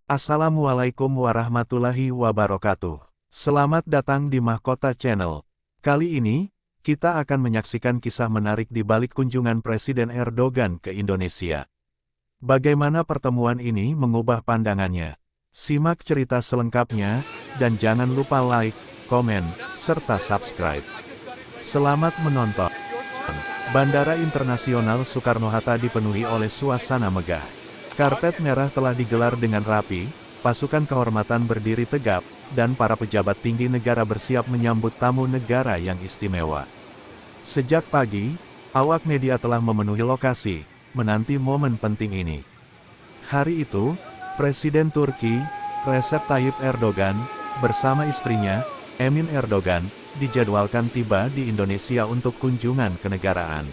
Assalamualaikum warahmatullahi wabarakatuh. Selamat datang di Mahkota Channel. Kali ini, kita akan menyaksikan kisah menarik di balik kunjungan Presiden Erdogan ke Indonesia. Bagaimana pertemuan ini mengubah pandangannya? Simak cerita selengkapnya, dan jangan lupa like, komen, serta subscribe. Selamat menonton. Bandara Internasional Soekarno-Hatta dipenuhi oleh suasana megah. Karpet merah telah digelar dengan rapi, pasukan kehormatan berdiri tegap, dan para pejabat tinggi negara bersiap menyambut tamu negara yang istimewa. Sejak pagi, awak media telah memenuhi lokasi, menanti momen penting ini. Hari itu, Presiden Turki, Recep Tayyip Erdogan, bersama istrinya, Emin Erdogan, dijadwalkan tiba di Indonesia untuk kunjungan kenegaraan.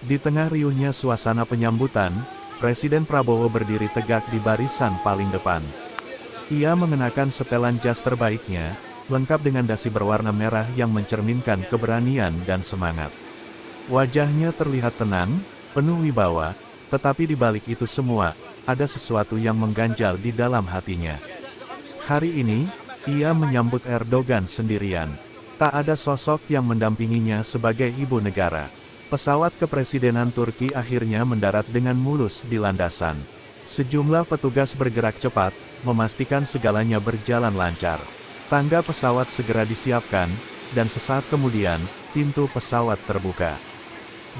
Di tengah riuhnya suasana penyambutan, Presiden Prabowo berdiri tegak di barisan paling depan. Ia mengenakan setelan jas terbaiknya, lengkap dengan dasi berwarna merah yang mencerminkan keberanian dan semangat. Wajahnya terlihat tenang, penuh wibawa, tetapi di balik itu semua, ada sesuatu yang mengganjal di dalam hatinya. Hari ini, ia menyambut Erdogan sendirian. Tak ada sosok yang mendampinginya sebagai ibu negara. Pesawat kepresidenan Turki akhirnya mendarat dengan mulus di landasan. Sejumlah petugas bergerak cepat, memastikan segalanya berjalan lancar. Tangga pesawat segera disiapkan, dan sesaat kemudian, pintu pesawat terbuka.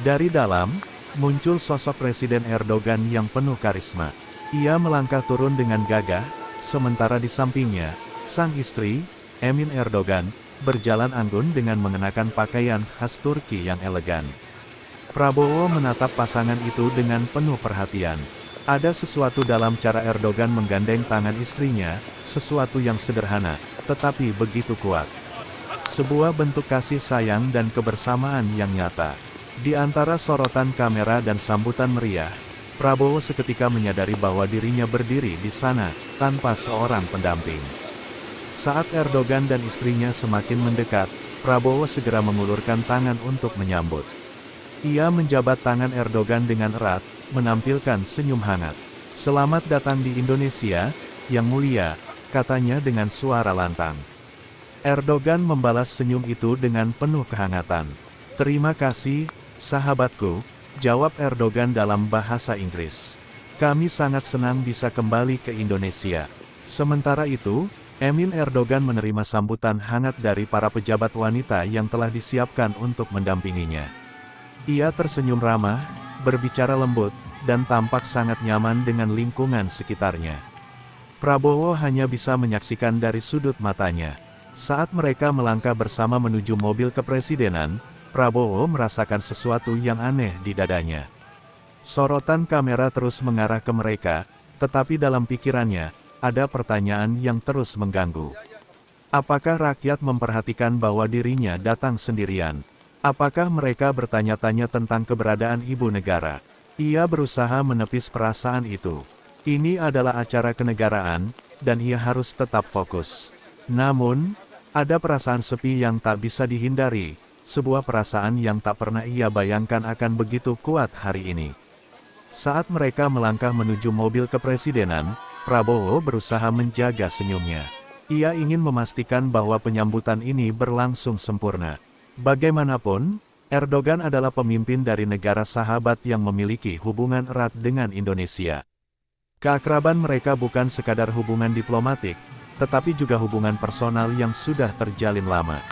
Dari dalam, muncul sosok Presiden Erdogan yang penuh karisma. Ia melangkah turun dengan gagah, sementara di sampingnya, sang istri, Emin Erdogan, berjalan anggun dengan mengenakan pakaian khas Turki yang elegan. Prabowo menatap pasangan itu dengan penuh perhatian. Ada sesuatu dalam cara Erdogan menggandeng tangan istrinya, sesuatu yang sederhana, tetapi begitu kuat. Sebuah bentuk kasih sayang dan kebersamaan yang nyata. Di antara sorotan kamera dan sambutan meriah, Prabowo seketika menyadari bahwa dirinya berdiri di sana, tanpa seorang pendamping. Saat Erdogan dan istrinya semakin mendekat, Prabowo segera mengulurkan tangan untuk menyambut. Ia menjabat tangan Erdogan dengan erat, menampilkan senyum hangat. "Selamat datang di Indonesia, Yang Mulia," katanya dengan suara lantang. Erdogan membalas senyum itu dengan penuh kehangatan. "Terima kasih, sahabatku," jawab Erdogan dalam bahasa Inggris. "Kami sangat senang bisa kembali ke Indonesia." Sementara itu, Emin Erdogan menerima sambutan hangat dari para pejabat wanita yang telah disiapkan untuk mendampinginya. Ia tersenyum ramah, berbicara lembut, dan tampak sangat nyaman dengan lingkungan sekitarnya. Prabowo hanya bisa menyaksikan dari sudut matanya. Saat mereka melangkah bersama menuju mobil kepresidenan, Prabowo merasakan sesuatu yang aneh di dadanya. Sorotan kamera terus mengarah ke mereka, tetapi dalam pikirannya, ada pertanyaan yang terus mengganggu. Apakah rakyat memperhatikan bahwa dirinya datang sendirian? Apakah mereka bertanya-tanya tentang keberadaan ibu negara? Ia berusaha menepis perasaan itu. Ini adalah acara kenegaraan, dan ia harus tetap fokus. Namun, ada perasaan sepi yang tak bisa dihindari, sebuah perasaan yang tak pernah ia bayangkan akan begitu kuat hari ini. Saat mereka melangkah menuju mobil kepresidenan, Prabowo berusaha menjaga senyumnya. Ia ingin memastikan bahwa penyambutan ini berlangsung sempurna. Bagaimanapun, Erdogan adalah pemimpin dari negara sahabat yang memiliki hubungan erat dengan Indonesia. Keakraban mereka bukan sekadar hubungan diplomatik, tetapi juga hubungan personal yang sudah terjalin lama.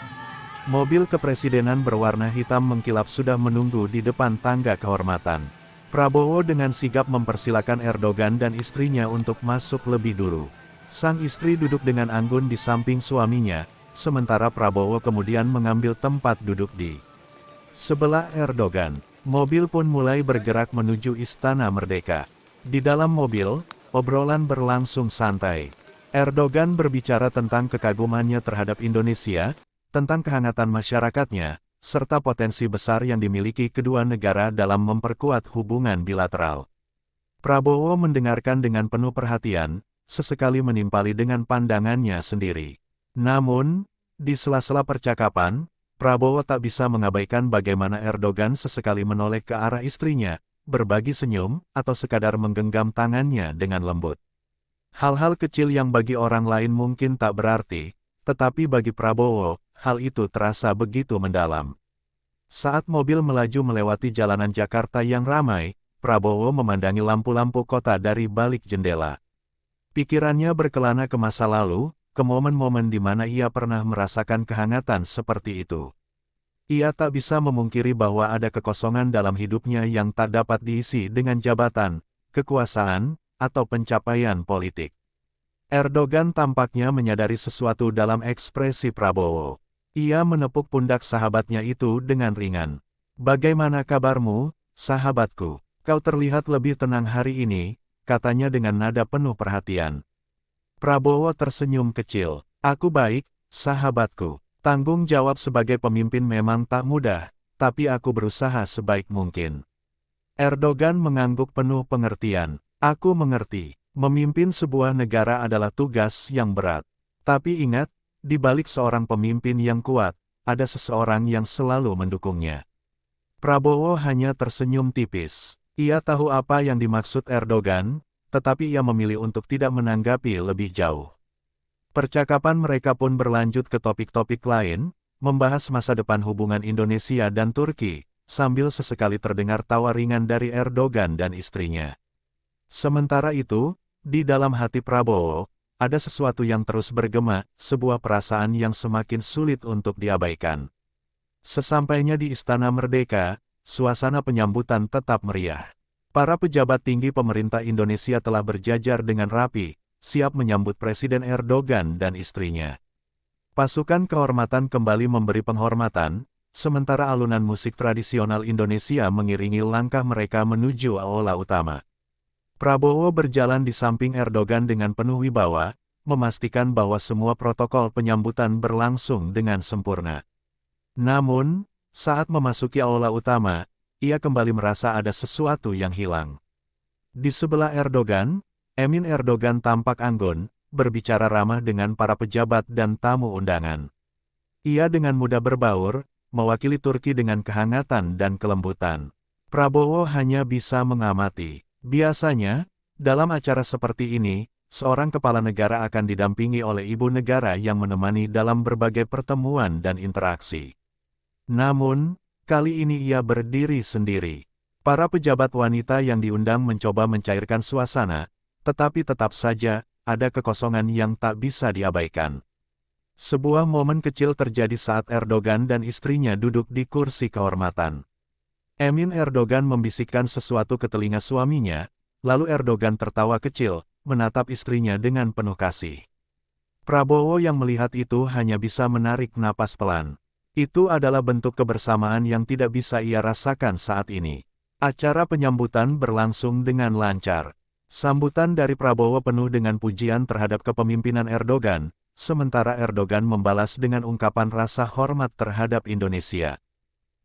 Mobil kepresidenan berwarna hitam mengkilap sudah menunggu di depan tangga kehormatan. Prabowo dengan sigap mempersilakan Erdogan dan istrinya untuk masuk lebih dulu. Sang istri duduk dengan anggun di samping suaminya, sementara Prabowo kemudian mengambil tempat duduk di sebelah Erdogan. Mobil pun mulai bergerak menuju Istana Merdeka. Di dalam mobil, obrolan berlangsung santai. Erdogan berbicara tentang kekagumannya terhadap Indonesia, tentang kehangatan masyarakatnya, serta potensi besar yang dimiliki kedua negara dalam memperkuat hubungan bilateral. Prabowo mendengarkan dengan penuh perhatian, sesekali menimpali dengan pandangannya sendiri. Namun, di sela-sela percakapan, Prabowo tak bisa mengabaikan bagaimana Erdogan sesekali menoleh ke arah istrinya, berbagi senyum, atau sekadar menggenggam tangannya dengan lembut. Hal-hal kecil yang bagi orang lain mungkin tak berarti, tetapi bagi Prabowo, hal itu terasa begitu mendalam. Saat mobil melaju melewati jalanan Jakarta yang ramai, Prabowo memandangi lampu-lampu kota dari balik jendela. Pikirannya berkelana ke masa lalu, ke momen-momen di mana ia pernah merasakan kehangatan seperti itu. Ia tak bisa memungkiri bahwa ada kekosongan dalam hidupnya yang tak dapat diisi dengan jabatan, kekuasaan, atau pencapaian politik. Erdogan tampaknya menyadari sesuatu dalam ekspresi Prabowo. Ia menepuk pundak sahabatnya itu dengan ringan. "Bagaimana kabarmu, sahabatku? Kau terlihat lebih tenang hari ini," katanya dengan nada penuh perhatian. Prabowo tersenyum kecil. "Aku baik, sahabatku. Tanggung jawab sebagai pemimpin memang tak mudah, tapi aku berusaha sebaik mungkin." Erdogan mengangguk penuh pengertian. "Aku mengerti. Memimpin sebuah negara adalah tugas yang berat. Tapi ingat, di balik seorang pemimpin yang kuat, ada seseorang yang selalu mendukungnya." Prabowo hanya tersenyum tipis. Ia tahu apa yang dimaksud Erdogan, tetapi ia memilih untuk tidak menanggapi lebih jauh. Percakapan mereka pun berlanjut ke topik-topik lain, membahas masa depan hubungan Indonesia dan Turki, sambil sesekali terdengar tawa ringan dari Erdogan dan istrinya. Sementara itu, di dalam hati Prabowo, ada sesuatu yang terus bergema, sebuah perasaan yang semakin sulit untuk diabaikan. Sesampainya di Istana Merdeka, suasana penyambutan tetap meriah. Para pejabat tinggi pemerintah Indonesia telah berjajar dengan rapi, siap menyambut Presiden Erdogan dan istrinya. Pasukan kehormatan kembali memberi penghormatan, sementara alunan musik tradisional Indonesia mengiringi langkah mereka menuju aula utama. Prabowo berjalan di samping Erdogan dengan penuh wibawa, memastikan bahwa semua protokol penyambutan berlangsung dengan sempurna. Namun, saat memasuki aula utama, ia kembali merasa ada sesuatu yang hilang. Di sebelah Erdogan, Emin Erdogan tampak anggun, berbicara ramah dengan para pejabat dan tamu undangan. Ia dengan mudah berbaur, mewakili Turki dengan kehangatan dan kelembutan. Prabowo hanya bisa mengamati. Biasanya, dalam acara seperti ini, seorang kepala negara akan didampingi oleh ibu negara yang menemani dalam berbagai pertemuan dan interaksi. Namun, kali ini ia berdiri sendiri. Para pejabat wanita yang diundang mencoba mencairkan suasana, tetapi tetap saja, ada kekosongan yang tak bisa diabaikan. Sebuah momen kecil terjadi saat Erdogan dan istrinya duduk di kursi kehormatan. Emin Erdogan membisikkan sesuatu ke telinga suaminya, lalu Erdogan tertawa kecil, menatap istrinya dengan penuh kasih. Prabowo yang melihat itu hanya bisa menarik napas pelan. Itu adalah bentuk kebersamaan yang tidak bisa ia rasakan saat ini. Acara penyambutan berlangsung dengan lancar. Sambutan dari Prabowo penuh dengan pujian terhadap kepemimpinan Erdogan, sementara Erdogan membalas dengan ungkapan rasa hormat terhadap Indonesia.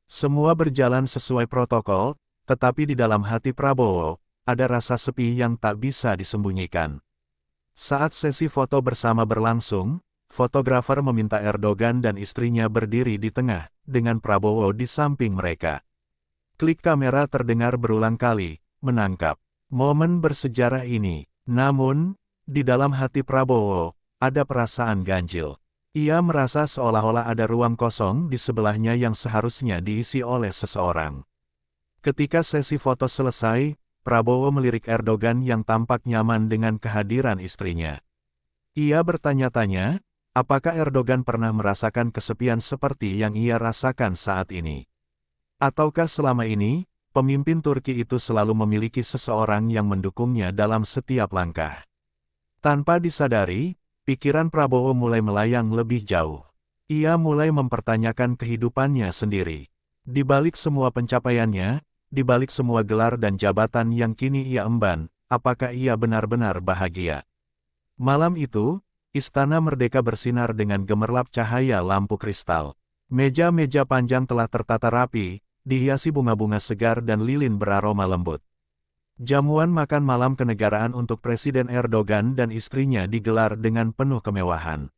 Semua berjalan sesuai protokol, tetapi di dalam hati Prabowo, ada rasa sepi yang tak bisa disembunyikan. Saat sesi foto bersama berlangsung, fotografer meminta Erdogan dan istrinya berdiri di tengah, dengan Prabowo di samping mereka. Klik kamera terdengar berulang kali, menangkap momen bersejarah ini. Namun, di dalam hati Prabowo, ada perasaan ganjil. Ia merasa seolah-olah ada ruang kosong di sebelahnya yang seharusnya diisi oleh seseorang. Ketika sesi foto selesai, Prabowo melirik Erdogan yang tampak nyaman dengan kehadiran istrinya. Ia bertanya-tanya, apakah Erdogan pernah merasakan kesepian seperti yang ia rasakan saat ini? Ataukah selama ini, pemimpin Turki itu selalu memiliki seseorang yang mendukungnya dalam setiap langkah? Tanpa disadari, pikiran Prabowo mulai melayang lebih jauh. Ia mulai mempertanyakan kehidupannya sendiri. Di balik semua pencapaiannya, di balik semua gelar dan jabatan yang kini ia emban, apakah ia benar-benar bahagia? Malam itu, Istana Merdeka bersinar dengan gemerlap cahaya lampu kristal. Meja-meja panjang telah tertata rapi, dihiasi bunga-bunga segar dan lilin beraroma lembut. Jamuan makan malam kenegaraan untuk Presiden Erdogan dan istrinya digelar dengan penuh kemewahan.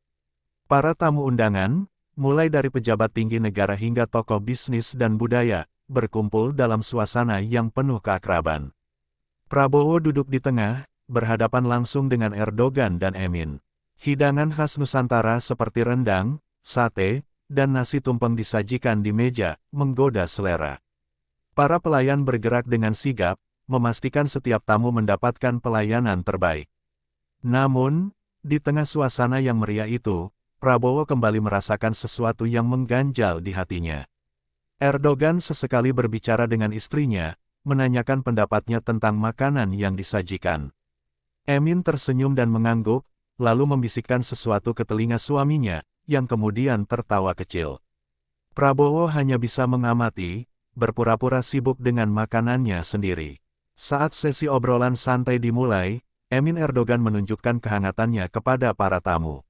Para tamu undangan, mulai dari pejabat tinggi negara hingga tokoh bisnis dan budaya, berkumpul dalam suasana yang penuh keakraban. Prabowo duduk di tengah, berhadapan langsung dengan Erdogan dan Emin. Hidangan khas Nusantara seperti rendang, sate, dan nasi tumpeng disajikan di meja, menggoda selera. Para pelayan bergerak dengan sigap, memastikan setiap tamu mendapatkan pelayanan terbaik. Namun, di tengah suasana yang meriah itu, Prabowo kembali merasakan sesuatu yang mengganjal di hatinya. Erdogan sesekali berbicara dengan istrinya, menanyakan pendapatnya tentang makanan yang disajikan. Emin tersenyum dan mengangguk, lalu membisikkan sesuatu ke telinga suaminya, yang kemudian tertawa kecil. Prabowo hanya bisa mengamati, berpura-pura sibuk dengan makanannya sendiri. Saat sesi obrolan santai dimulai, Emin Erdogan menunjukkan kehangatannya kepada para tamu.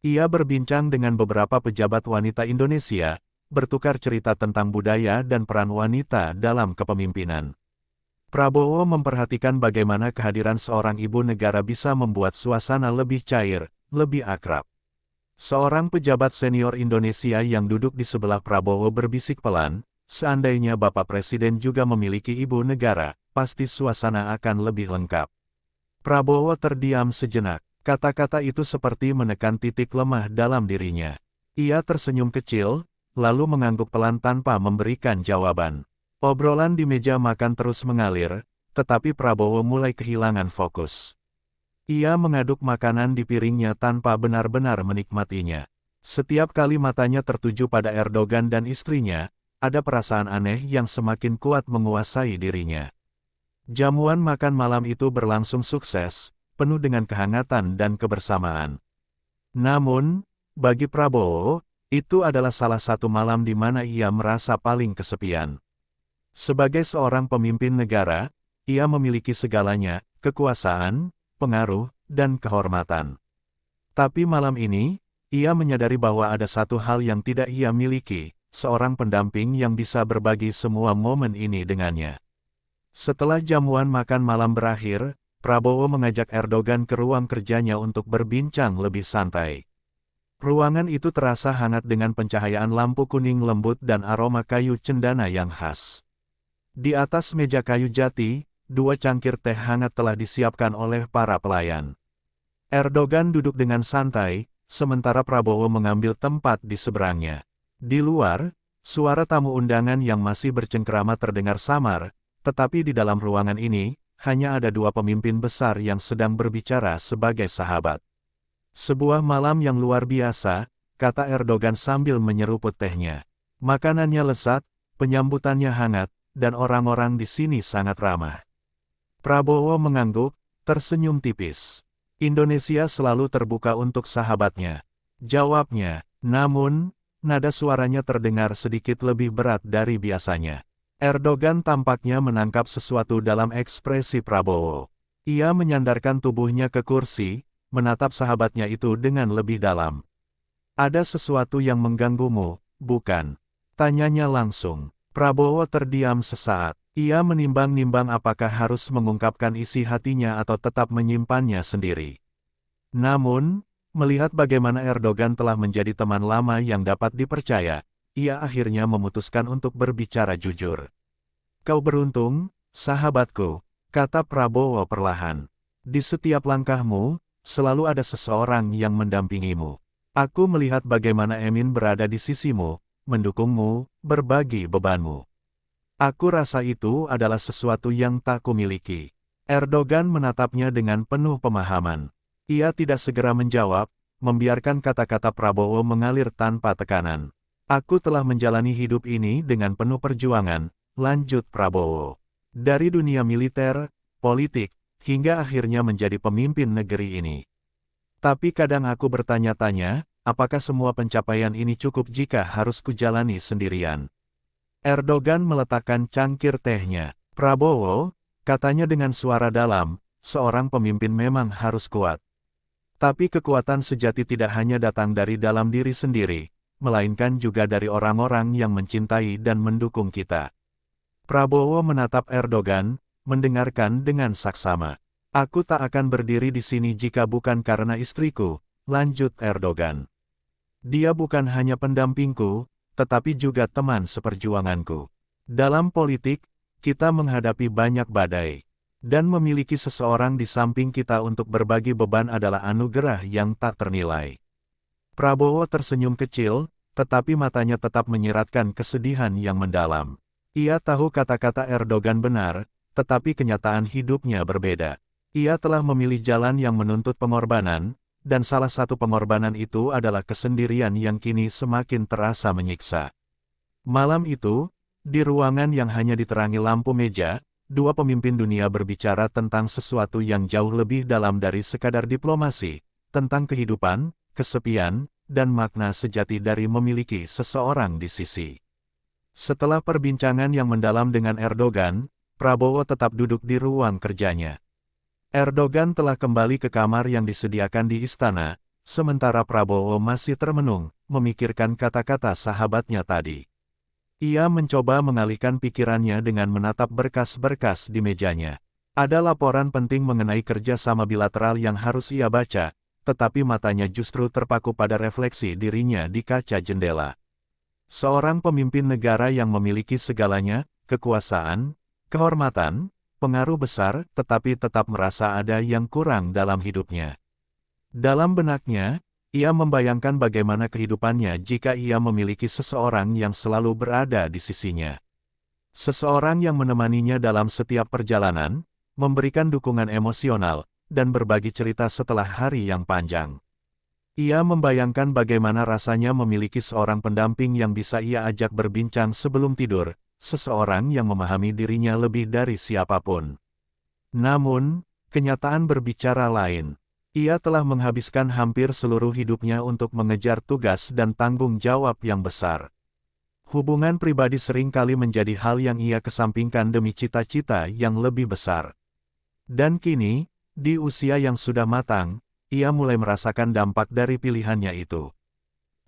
Ia berbincang dengan beberapa pejabat wanita Indonesia, bertukar cerita tentang budaya dan peran wanita dalam kepemimpinan. Prabowo memperhatikan bagaimana kehadiran seorang ibu negara bisa membuat suasana lebih cair, lebih akrab. Seorang pejabat senior Indonesia yang duduk di sebelah Prabowo berbisik pelan, seandainya Bapak Presiden juga memiliki ibu negara, pasti suasana akan lebih lengkap. Prabowo terdiam sejenak, kata-kata itu seperti menekan titik lemah dalam dirinya. Ia tersenyum kecil, lalu mengangguk pelan tanpa memberikan jawaban. Obrolan di meja makan terus mengalir, tetapi Prabowo mulai kehilangan fokus. Ia mengaduk makanan di piringnya tanpa benar-benar menikmatinya. Setiap kali matanya tertuju pada Erdogan dan istrinya, ada perasaan aneh yang semakin kuat menguasai dirinya. Jamuan makan malam itu berlangsung sukses, penuh dengan kehangatan dan kebersamaan. Namun, bagi Prabowo, itu adalah salah satu malam di mana ia merasa paling kesepian. Sebagai seorang pemimpin negara, ia memiliki segalanya, kekuasaan, pengaruh, dan kehormatan. Tapi malam ini, ia menyadari bahwa ada satu hal yang tidak ia miliki, seorang pendamping yang bisa berbagi semua momen ini dengannya. Setelah jamuan makan malam berakhir, Prabowo mengajak Erdogan ke ruang kerjanya untuk berbincang lebih santai. Ruangan itu terasa hangat dengan pencahayaan lampu kuning lembut dan aroma kayu cendana yang khas. Di atas meja kayu jati, 2 cangkir teh hangat telah disiapkan oleh para pelayan. Erdogan duduk dengan santai, sementara Prabowo mengambil tempat di seberangnya. Di luar, suara tamu undangan yang masih bercengkerama terdengar samar, tetapi di dalam ruangan ini, hanya ada 2 pemimpin besar yang sedang berbicara sebagai sahabat. Sebuah malam yang luar biasa, kata Erdogan sambil menyeruput tehnya. Makanannya lezat, penyambutannya hangat, dan orang-orang di sini sangat ramah. Prabowo mengangguk, tersenyum tipis. Indonesia selalu terbuka untuk sahabatnya, jawabnya. Namun, nada suaranya terdengar sedikit lebih berat dari biasanya. Erdogan tampaknya menangkap sesuatu dalam ekspresi Prabowo. Ia menyandarkan tubuhnya ke kursi, menatap sahabatnya itu dengan lebih dalam. Ada sesuatu yang mengganggumu, bukan? Tanyanya langsung. Prabowo terdiam sesaat. Ia menimbang-nimbang apakah harus mengungkapkan isi hatinya atau tetap menyimpannya sendiri. Namun, melihat bagaimana Erdogan telah menjadi teman lama yang dapat dipercaya, ia akhirnya memutuskan untuk berbicara jujur. Kau beruntung, sahabatku, kata Prabowo perlahan. Di setiap langkahmu, selalu ada seseorang yang mendampingimu. Aku melihat bagaimana Emin berada di sisimu, mendukungmu, berbagi bebanmu. Aku rasa itu adalah sesuatu yang tak kumiliki. Erdogan menatapnya dengan penuh pemahaman. Ia tidak segera menjawab, membiarkan kata-kata Prabowo mengalir tanpa tekanan. Aku telah menjalani hidup ini dengan penuh perjuangan, lanjut Prabowo. Dari dunia militer, politik, hingga akhirnya menjadi pemimpin negeri ini. Tapi kadang aku bertanya-tanya, apakah semua pencapaian ini cukup jika harus kujalani sendirian? Erdogan meletakkan cangkir tehnya. Prabowo, katanya dengan suara dalam, seorang pemimpin memang harus kuat. Tapi kekuatan sejati tidak hanya datang dari dalam diri sendiri, melainkan juga dari orang-orang yang mencintai dan mendukung kita. Prabowo menatap Erdogan, mendengarkan dengan saksama. Aku tak akan berdiri di sini jika bukan karena istriku, lanjut Erdogan. Dia bukan hanya pendampingku, tetapi juga teman seperjuanganku. Dalam politik, kita menghadapi banyak badai. Dan memiliki seseorang di samping kita untuk berbagi beban adalah anugerah yang tak ternilai. Prabowo tersenyum kecil, tetapi matanya tetap menyiratkan kesedihan yang mendalam. Ia tahu kata-kata Erdogan benar, tetapi kenyataan hidupnya berbeda. Ia telah memilih jalan yang menuntut pengorbanan, dan salah satu pengorbanan itu adalah kesendirian yang kini semakin terasa menyiksa. Malam itu, di ruangan yang hanya diterangi lampu meja, dua pemimpin dunia berbicara tentang sesuatu yang jauh lebih dalam dari sekadar diplomasi, tentang kehidupan, kesepian, dan makna sejati dari memiliki seseorang di sisi. Setelah perbincangan yang mendalam dengan Erdogan, Prabowo tetap duduk di ruang kerjanya. Erdogan telah kembali ke kamar yang disediakan di istana, sementara Prabowo masih termenung, memikirkan kata-kata sahabatnya tadi. Ia mencoba mengalihkan pikirannya dengan menatap berkas-berkas di mejanya. Ada laporan penting mengenai kerjasama bilateral yang harus ia baca, tetapi matanya justru terpaku pada refleksi dirinya di kaca jendela. Seorang pemimpin negara yang memiliki segalanya, kekuasaan, kehormatan, pengaruh besar, tetapi tetap merasa ada yang kurang dalam hidupnya. Dalam benaknya, ia membayangkan bagaimana kehidupannya jika ia memiliki seseorang yang selalu berada di sisinya. Seseorang yang menemaninya dalam setiap perjalanan, memberikan dukungan emosional, dan berbagi cerita setelah hari yang panjang. Ia membayangkan bagaimana rasanya memiliki seorang pendamping yang bisa ia ajak berbincang sebelum tidur, seseorang yang memahami dirinya lebih dari siapapun. Namun, kenyataan berbicara lain. Ia telah menghabiskan hampir seluruh hidupnya untuk mengejar tugas dan tanggung jawab yang besar. Hubungan pribadi seringkali menjadi hal yang ia kesampingkan demi cita-cita yang lebih besar. Dan kini, di usia yang sudah matang, ia mulai merasakan dampak dari pilihannya itu.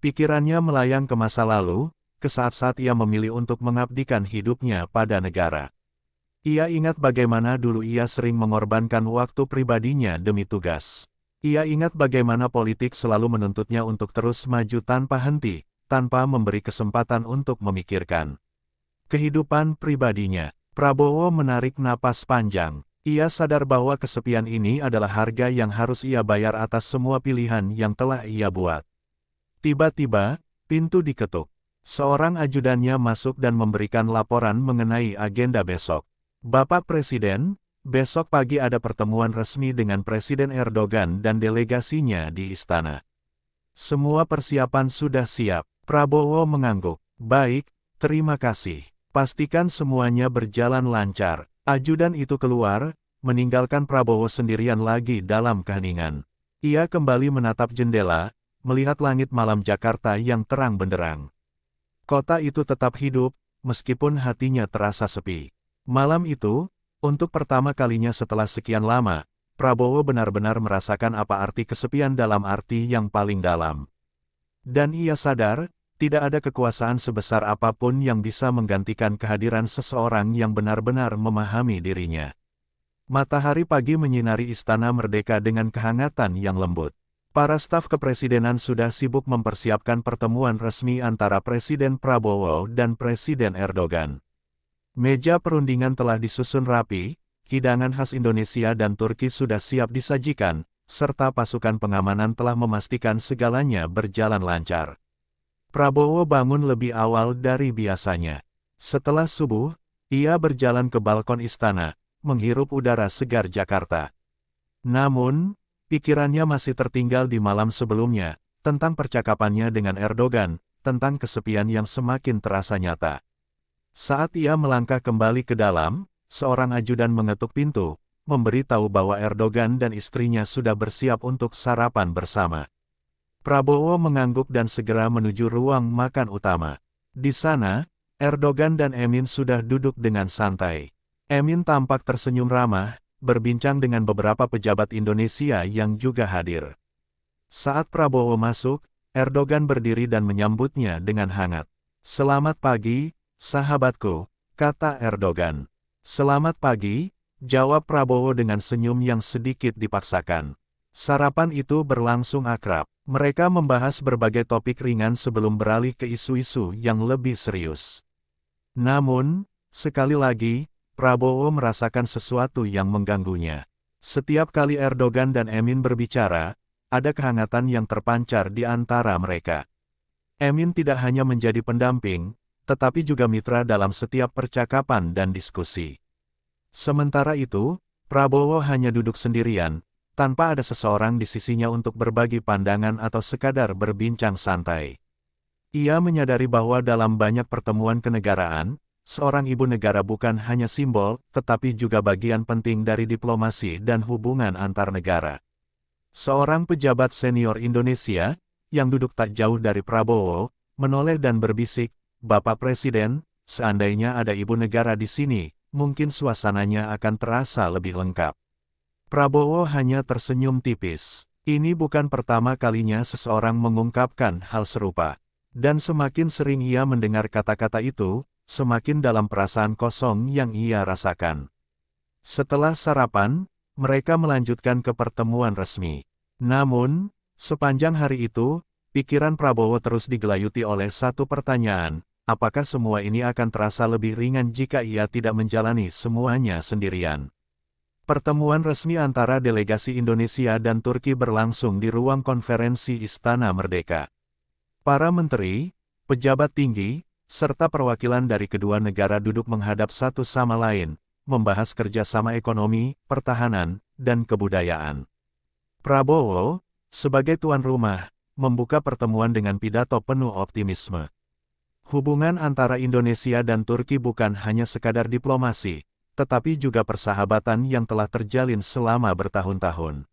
Pikirannya melayang ke masa lalu, ke saat-saat ia memilih untuk mengabdikan hidupnya pada negara. Ia ingat bagaimana dulu ia sering mengorbankan waktu pribadinya demi tugas. Ia ingat bagaimana politik selalu menuntutnya untuk terus maju tanpa henti, tanpa memberi kesempatan untuk memikirkan kehidupan pribadinya. Prabowo menarik napas panjang. Ia sadar bahwa kesepian ini adalah harga yang harus ia bayar atas semua pilihan yang telah ia buat. Tiba-tiba, pintu diketuk. Seorang ajudannya masuk dan memberikan laporan mengenai agenda besok. Bapak Presiden, besok pagi ada pertemuan resmi dengan Presiden Erdogan dan delegasinya di istana. Semua persiapan sudah siap. Prabowo mengangguk. Baik, terima kasih. Pastikan semuanya berjalan lancar. Ajudan itu keluar, meninggalkan Prabowo sendirian lagi dalam keheningan. Ia kembali menatap jendela, melihat langit malam Jakarta yang terang benderang. Kota itu tetap hidup, meskipun hatinya terasa sepi. Malam itu, untuk pertama kalinya setelah sekian lama, Prabowo benar-benar merasakan apa arti kesepian dalam arti yang paling dalam. Dan ia sadar, tidak ada kekuasaan sebesar apapun yang bisa menggantikan kehadiran seseorang yang benar-benar memahami dirinya. Matahari pagi menyinari Istana Merdeka dengan kehangatan yang lembut. Para staf kepresidenan sudah sibuk mempersiapkan pertemuan resmi antara Presiden Prabowo dan Presiden Erdogan. Meja perundingan telah disusun rapi, hidangan khas Indonesia dan Turki sudah siap disajikan, serta pasukan pengamanan telah memastikan segalanya berjalan lancar. Prabowo bangun lebih awal dari biasanya. Setelah subuh, ia berjalan ke balkon istana, menghirup udara segar Jakarta. Namun, pikirannya masih tertinggal di malam sebelumnya, tentang percakapannya dengan Erdogan, tentang kesepian yang semakin terasa nyata. Saat ia melangkah kembali ke dalam, seorang ajudan mengetuk pintu, memberitahu bahwa Erdogan dan istrinya sudah bersiap untuk sarapan bersama. Prabowo mengangguk dan segera menuju ruang makan utama. Di sana, Erdogan dan Emin sudah duduk dengan santai. Emin tampak tersenyum ramah, berbincang dengan beberapa pejabat Indonesia yang juga hadir. Saat Prabowo masuk, Erdogan berdiri dan menyambutnya dengan hangat. "Selamat pagi, sahabatku," kata Erdogan. "Selamat pagi," jawab Prabowo dengan senyum yang sedikit dipaksakan. Sarapan itu berlangsung akrab. Mereka membahas berbagai topik ringan sebelum beralih ke isu-isu yang lebih serius. Namun, sekali lagi, Prabowo merasakan sesuatu yang mengganggunya. Setiap kali Erdogan dan Emin berbicara, ada kehangatan yang terpancar di antara mereka. Emin tidak hanya menjadi pendamping, tetapi juga mitra dalam setiap percakapan dan diskusi. Sementara itu, Prabowo hanya duduk sendirian, tanpa ada seseorang di sisinya untuk berbagi pandangan atau sekadar berbincang santai. Ia menyadari bahwa dalam banyak pertemuan kenegaraan, seorang ibu negara bukan hanya simbol, tetapi juga bagian penting dari diplomasi dan hubungan antar negara. Seorang pejabat senior Indonesia, yang duduk tak jauh dari Prabowo, menoleh dan berbisik, "Bapak Presiden, seandainya ada ibu negara di sini, mungkin suasananya akan terasa lebih lengkap." Prabowo hanya tersenyum tipis. Ini bukan pertama kalinya seseorang mengungkapkan hal serupa. Dan semakin sering ia mendengar kata-kata itu, semakin dalam perasaan kosong yang ia rasakan. Setelah sarapan, mereka melanjutkan ke pertemuan resmi. Namun, sepanjang hari itu, pikiran Prabowo terus digelayuti oleh satu pertanyaan, apakah semua ini akan terasa lebih ringan jika ia tidak menjalani semuanya sendirian? Pertemuan resmi antara delegasi Indonesia dan Turki berlangsung di ruang konferensi Istana Merdeka. Para menteri, pejabat tinggi, serta perwakilan dari kedua negara duduk menghadap satu sama lain, membahas kerjasama ekonomi, pertahanan, dan kebudayaan. Prabowo, sebagai tuan rumah, membuka pertemuan dengan pidato penuh optimisme. Hubungan antara Indonesia dan Turki bukan hanya sekadar diplomasi, tetapi juga persahabatan yang telah terjalin selama bertahun-tahun.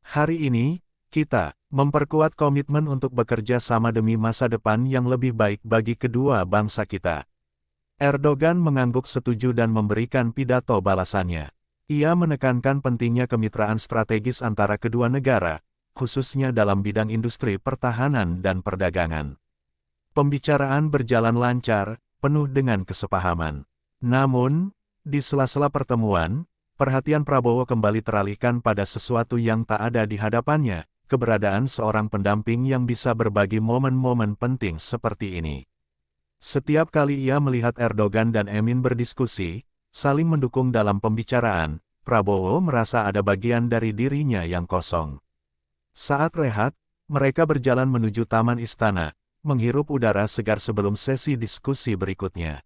Hari ini, kita memperkuat komitmen untuk bekerja sama demi masa depan yang lebih baik bagi kedua bangsa kita. Erdogan mengangguk setuju dan memberikan pidato balasannya. Ia menekankan pentingnya kemitraan strategis antara kedua negara, khususnya dalam bidang industri pertahanan dan perdagangan. Pembicaraan berjalan lancar, penuh dengan kesepahaman. Namun, di sela-sela pertemuan, perhatian Prabowo kembali teralihkan pada sesuatu yang tak ada di hadapannya, keberadaan seorang pendamping yang bisa berbagi momen-momen penting seperti ini. Setiap kali ia melihat Erdogan dan Emin berdiskusi, saling mendukung dalam pembicaraan, Prabowo merasa ada bagian dari dirinya yang kosong. Saat rehat, mereka berjalan menuju taman istana, menghirup udara segar sebelum sesi diskusi berikutnya.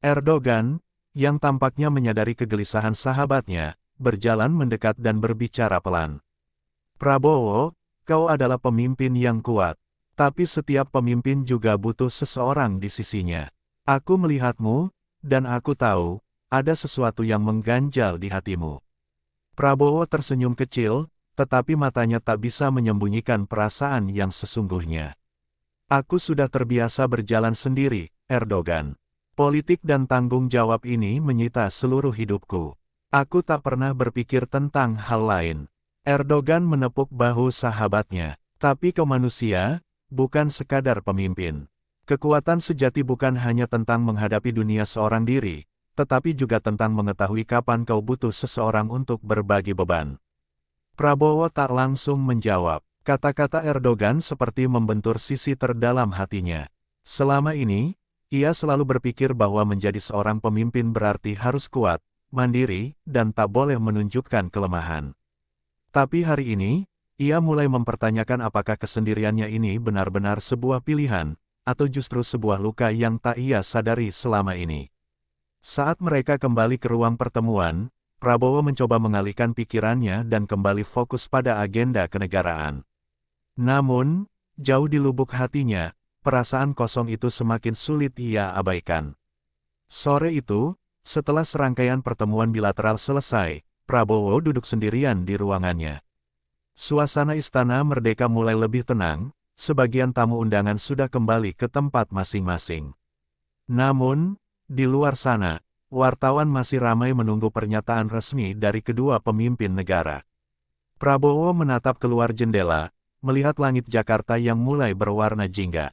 Erdogan, yang tampaknya menyadari kegelisahan sahabatnya, berjalan mendekat dan berbicara pelan. "Prabowo, kau adalah pemimpin yang kuat, tapi setiap pemimpin juga butuh seseorang di sisinya. Aku melihatmu, dan aku tahu, ada sesuatu yang mengganjal di hatimu." Prabowo tersenyum kecil, tetapi matanya tak bisa menyembunyikan perasaan yang sesungguhnya. "Aku sudah terbiasa berjalan sendiri, Erdogan. Politik dan tanggung jawab ini menyita seluruh hidupku. Aku tak pernah berpikir tentang hal lain." Erdogan menepuk bahu sahabatnya. "Tapi kau manusia, bukan sekadar pemimpin. Kekuatan sejati bukan hanya tentang menghadapi dunia seorang diri, tetapi juga tentang mengetahui kapan kau butuh seseorang untuk berbagi beban." Prabowo tak langsung menjawab. Kata-kata Erdogan seperti membentur sisi terdalam hatinya. Selama ini, ia selalu berpikir bahwa menjadi seorang pemimpin berarti harus kuat, mandiri, dan tak boleh menunjukkan kelemahan. Tapi hari ini, ia mulai mempertanyakan apakah kesendiriannya ini benar-benar sebuah pilihan, atau justru sebuah luka yang tak ia sadari selama ini. Saat mereka kembali ke ruang pertemuan, Prabowo mencoba mengalihkan pikirannya dan kembali fokus pada agenda kenegaraan. Namun, jauh di lubuk hatinya, perasaan kosong itu semakin sulit ia abaikan. Sore itu, setelah serangkaian pertemuan bilateral selesai, Prabowo duduk sendirian di ruangannya. Suasana Istana Merdeka mulai lebih tenang, sebagian tamu undangan sudah kembali ke tempat masing-masing. Namun, di luar sana, wartawan masih ramai menunggu pernyataan resmi dari kedua pemimpin negara. Prabowo menatap keluar jendela, melihat langit Jakarta yang mulai berwarna jingga.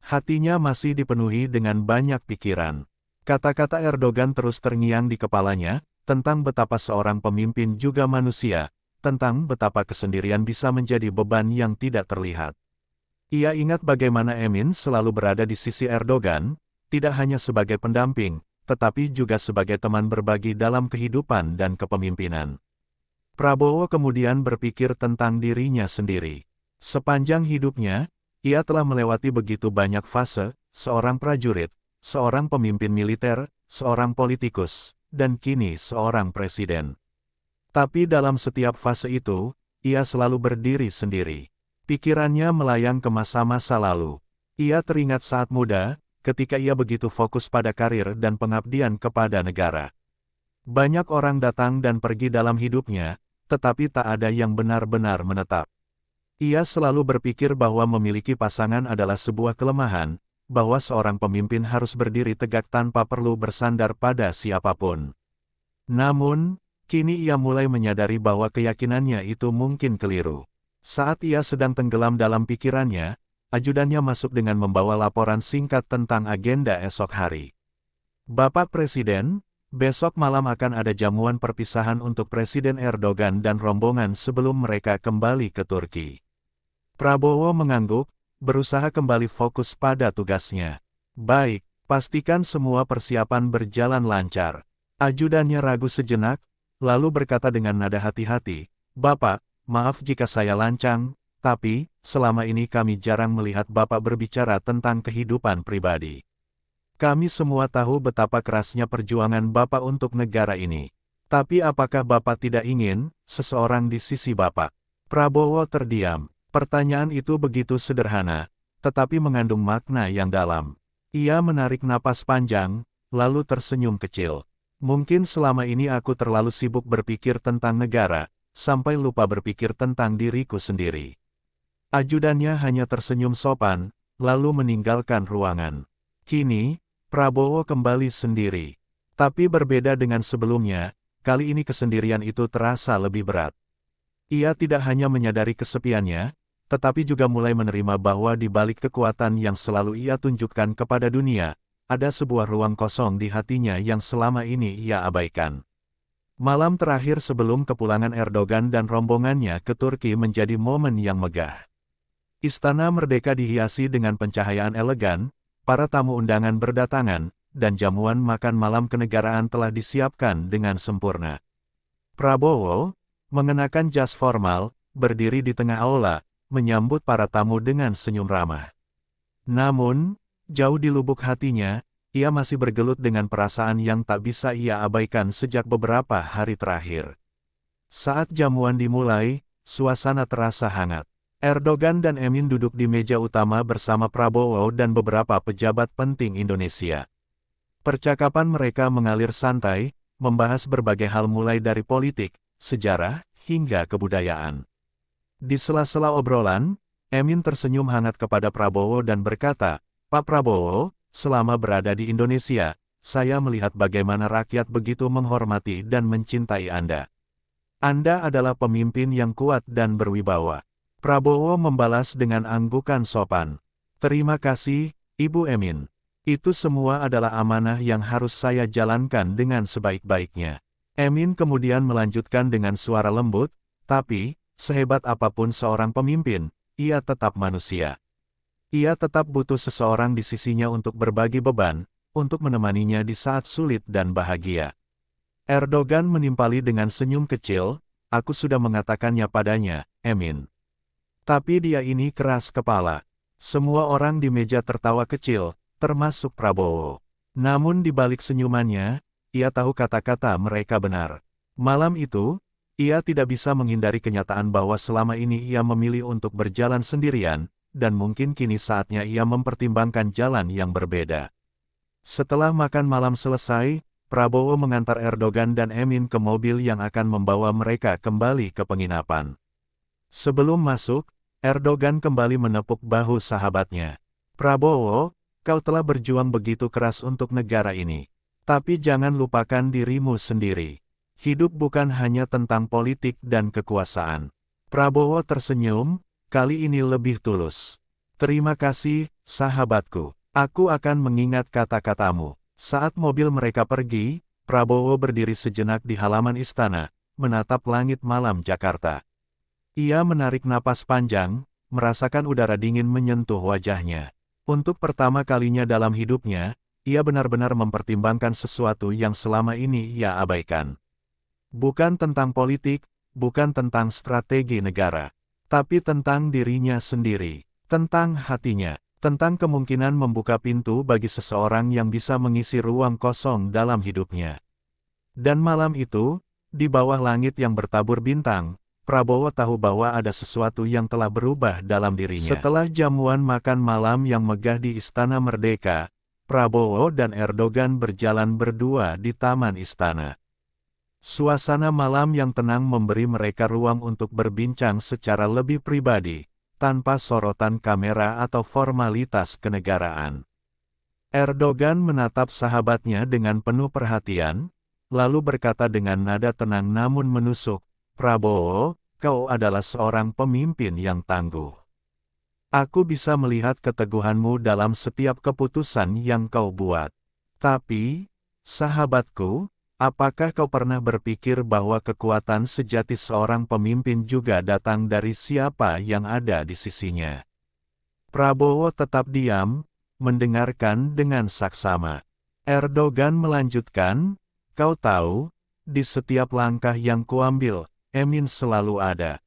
Hatinya masih dipenuhi dengan banyak pikiran. Kata-kata Erdogan terus terngiang di kepalanya, tentang betapa seorang pemimpin juga manusia, tentang betapa kesendirian bisa menjadi beban yang tidak terlihat. Ia ingat bagaimana Emin selalu berada di sisi Erdogan, tidak hanya sebagai pendamping, tetapi juga sebagai teman berbagi dalam kehidupan dan kepemimpinan. Prabowo kemudian berpikir tentang dirinya sendiri. Sepanjang hidupnya, ia telah melewati begitu banyak fase, seorang prajurit, seorang pemimpin militer, seorang politikus, dan kini seorang presiden. Tapi dalam setiap fase itu, ia selalu berdiri sendiri. Pikirannya melayang ke masa-masa lalu. Ia teringat saat muda, ketika ia begitu fokus pada karir dan pengabdian kepada negara. Banyak orang datang dan pergi dalam hidupnya, tetapi tak ada yang benar-benar menetap. Ia selalu berpikir bahwa memiliki pasangan adalah sebuah kelemahan, bahwa seorang pemimpin harus berdiri tegak tanpa perlu bersandar pada siapapun. Namun, kini ia mulai menyadari bahwa keyakinannya itu mungkin keliru. Saat ia sedang tenggelam dalam pikirannya, ajudannya masuk dengan membawa laporan singkat tentang agenda esok hari. Bapak Presiden, besok malam akan ada jamuan perpisahan untuk Presiden Erdogan dan rombongan sebelum mereka kembali ke Turki. Prabowo mengangguk, berusaha kembali fokus pada tugasnya. Baik, pastikan semua persiapan berjalan lancar. Ajudannya ragu sejenak, lalu berkata dengan nada hati-hati, "Bapak, maaf jika saya lancang, tapi, selama ini kami jarang melihat Bapak berbicara tentang kehidupan pribadi. Kami semua tahu betapa kerasnya perjuangan Bapak untuk negara ini. Tapi apakah Bapak tidak ingin seseorang di sisi Bapak?" Prabowo terdiam. Pertanyaan itu begitu sederhana, tetapi mengandung makna yang dalam. Ia menarik napas panjang, lalu tersenyum kecil. "Mungkin selama ini aku terlalu sibuk berpikir tentang negara, sampai lupa berpikir tentang diriku sendiri." Ajudannya hanya tersenyum sopan, lalu meninggalkan ruangan. Kini, Prabowo kembali sendiri. Tapi berbeda dengan sebelumnya, kali ini kesendirian itu terasa lebih berat. Ia tidak hanya menyadari kesepiannya, tetapi juga mulai menerima bahwa di balik kekuatan yang selalu ia tunjukkan kepada dunia, ada sebuah ruang kosong di hatinya yang selama ini ia abaikan. Malam terakhir sebelum kepulangan Erdogan dan rombongannya ke Turki menjadi momen yang megah. Istana Merdeka dihiasi dengan pencahayaan elegan, para tamu undangan berdatangan, dan jamuan makan malam kenegaraan telah disiapkan dengan sempurna. Prabowo, mengenakan jas formal, berdiri di tengah aula, menyambut para tamu dengan senyum ramah. Namun, jauh di lubuk hatinya, ia masih bergelut dengan perasaan yang tak bisa ia abaikan sejak beberapa hari terakhir. Saat jamuan dimulai, suasana terasa hangat. Erdogan dan Emin duduk di meja utama bersama Prabowo dan beberapa pejabat penting Indonesia. Percakapan mereka mengalir santai, membahas berbagai hal mulai dari politik, sejarah, hingga kebudayaan. Di sela-sela obrolan, Emin tersenyum hangat kepada Prabowo dan berkata, "Pak Prabowo, selama berada di Indonesia, saya melihat bagaimana rakyat begitu menghormati dan mencintai Anda. Anda adalah pemimpin yang kuat dan berwibawa." Prabowo membalas dengan anggukan sopan. "Terima kasih, Ibu Emin. Itu semua adalah amanah yang harus saya jalankan dengan sebaik-baiknya." Emin kemudian melanjutkan dengan suara lembut, "Tapi, sehebat apapun seorang pemimpin, ia tetap manusia. Ia tetap butuh seseorang di sisinya untuk berbagi beban, untuk menemaninya di saat sulit dan bahagia." Erdogan menimpali dengan senyum kecil, "Aku sudah mengatakannya padanya, Emin. Tapi dia ini keras kepala." Semua orang di meja tertawa kecil, termasuk Prabowo. Namun di balik senyumannya, ia tahu kata-kata mereka benar. Malam itu, ia tidak bisa menghindari kenyataan bahwa selama ini ia memilih untuk berjalan sendirian, dan mungkin kini saatnya ia mempertimbangkan jalan yang berbeda. Setelah makan malam selesai, Prabowo mengantar Erdogan dan Emin ke mobil yang akan membawa mereka kembali ke penginapan. Sebelum masuk, Erdogan kembali menepuk bahu sahabatnya. "Prabowo, kau telah berjuang begitu keras untuk negara ini. Tapi jangan lupakan dirimu sendiri. Hidup bukan hanya tentang politik dan kekuasaan." Prabowo tersenyum, kali ini lebih tulus. "Terima kasih, sahabatku. Aku akan mengingat kata-katamu." Saat mobil mereka pergi, Prabowo berdiri sejenak di halaman istana, menatap langit malam Jakarta. Ia menarik napas panjang, merasakan udara dingin menyentuh wajahnya. Untuk pertama kalinya dalam hidupnya, ia benar-benar mempertimbangkan sesuatu yang selama ini ia abaikan. Bukan tentang politik, bukan tentang strategi negara, tapi tentang dirinya sendiri, tentang hatinya, tentang kemungkinan membuka pintu bagi seseorang yang bisa mengisi ruang kosong dalam hidupnya. Dan malam itu, di bawah langit yang bertabur bintang, Prabowo tahu bahwa ada sesuatu yang telah berubah dalam dirinya. Setelah jamuan makan malam yang megah di Istana Merdeka, Prabowo dan Erdogan berjalan berdua di taman istana. Suasana malam yang tenang memberi mereka ruang untuk berbincang secara lebih pribadi, tanpa sorotan kamera atau formalitas kenegaraan. Erdogan menatap sahabatnya dengan penuh perhatian, lalu berkata dengan nada tenang namun menusuk, "Prabowo, kau adalah seorang pemimpin yang tangguh. Aku bisa melihat keteguhanmu dalam setiap keputusan yang kau buat. Tapi, sahabatku, apakah kau pernah berpikir bahwa kekuatan sejati seorang pemimpin juga datang dari siapa yang ada di sisinya?" Prabowo tetap diam, mendengarkan dengan saksama. Erdogan melanjutkan, "Kau tahu, di setiap langkah yang kuambil, Emin selalu ada.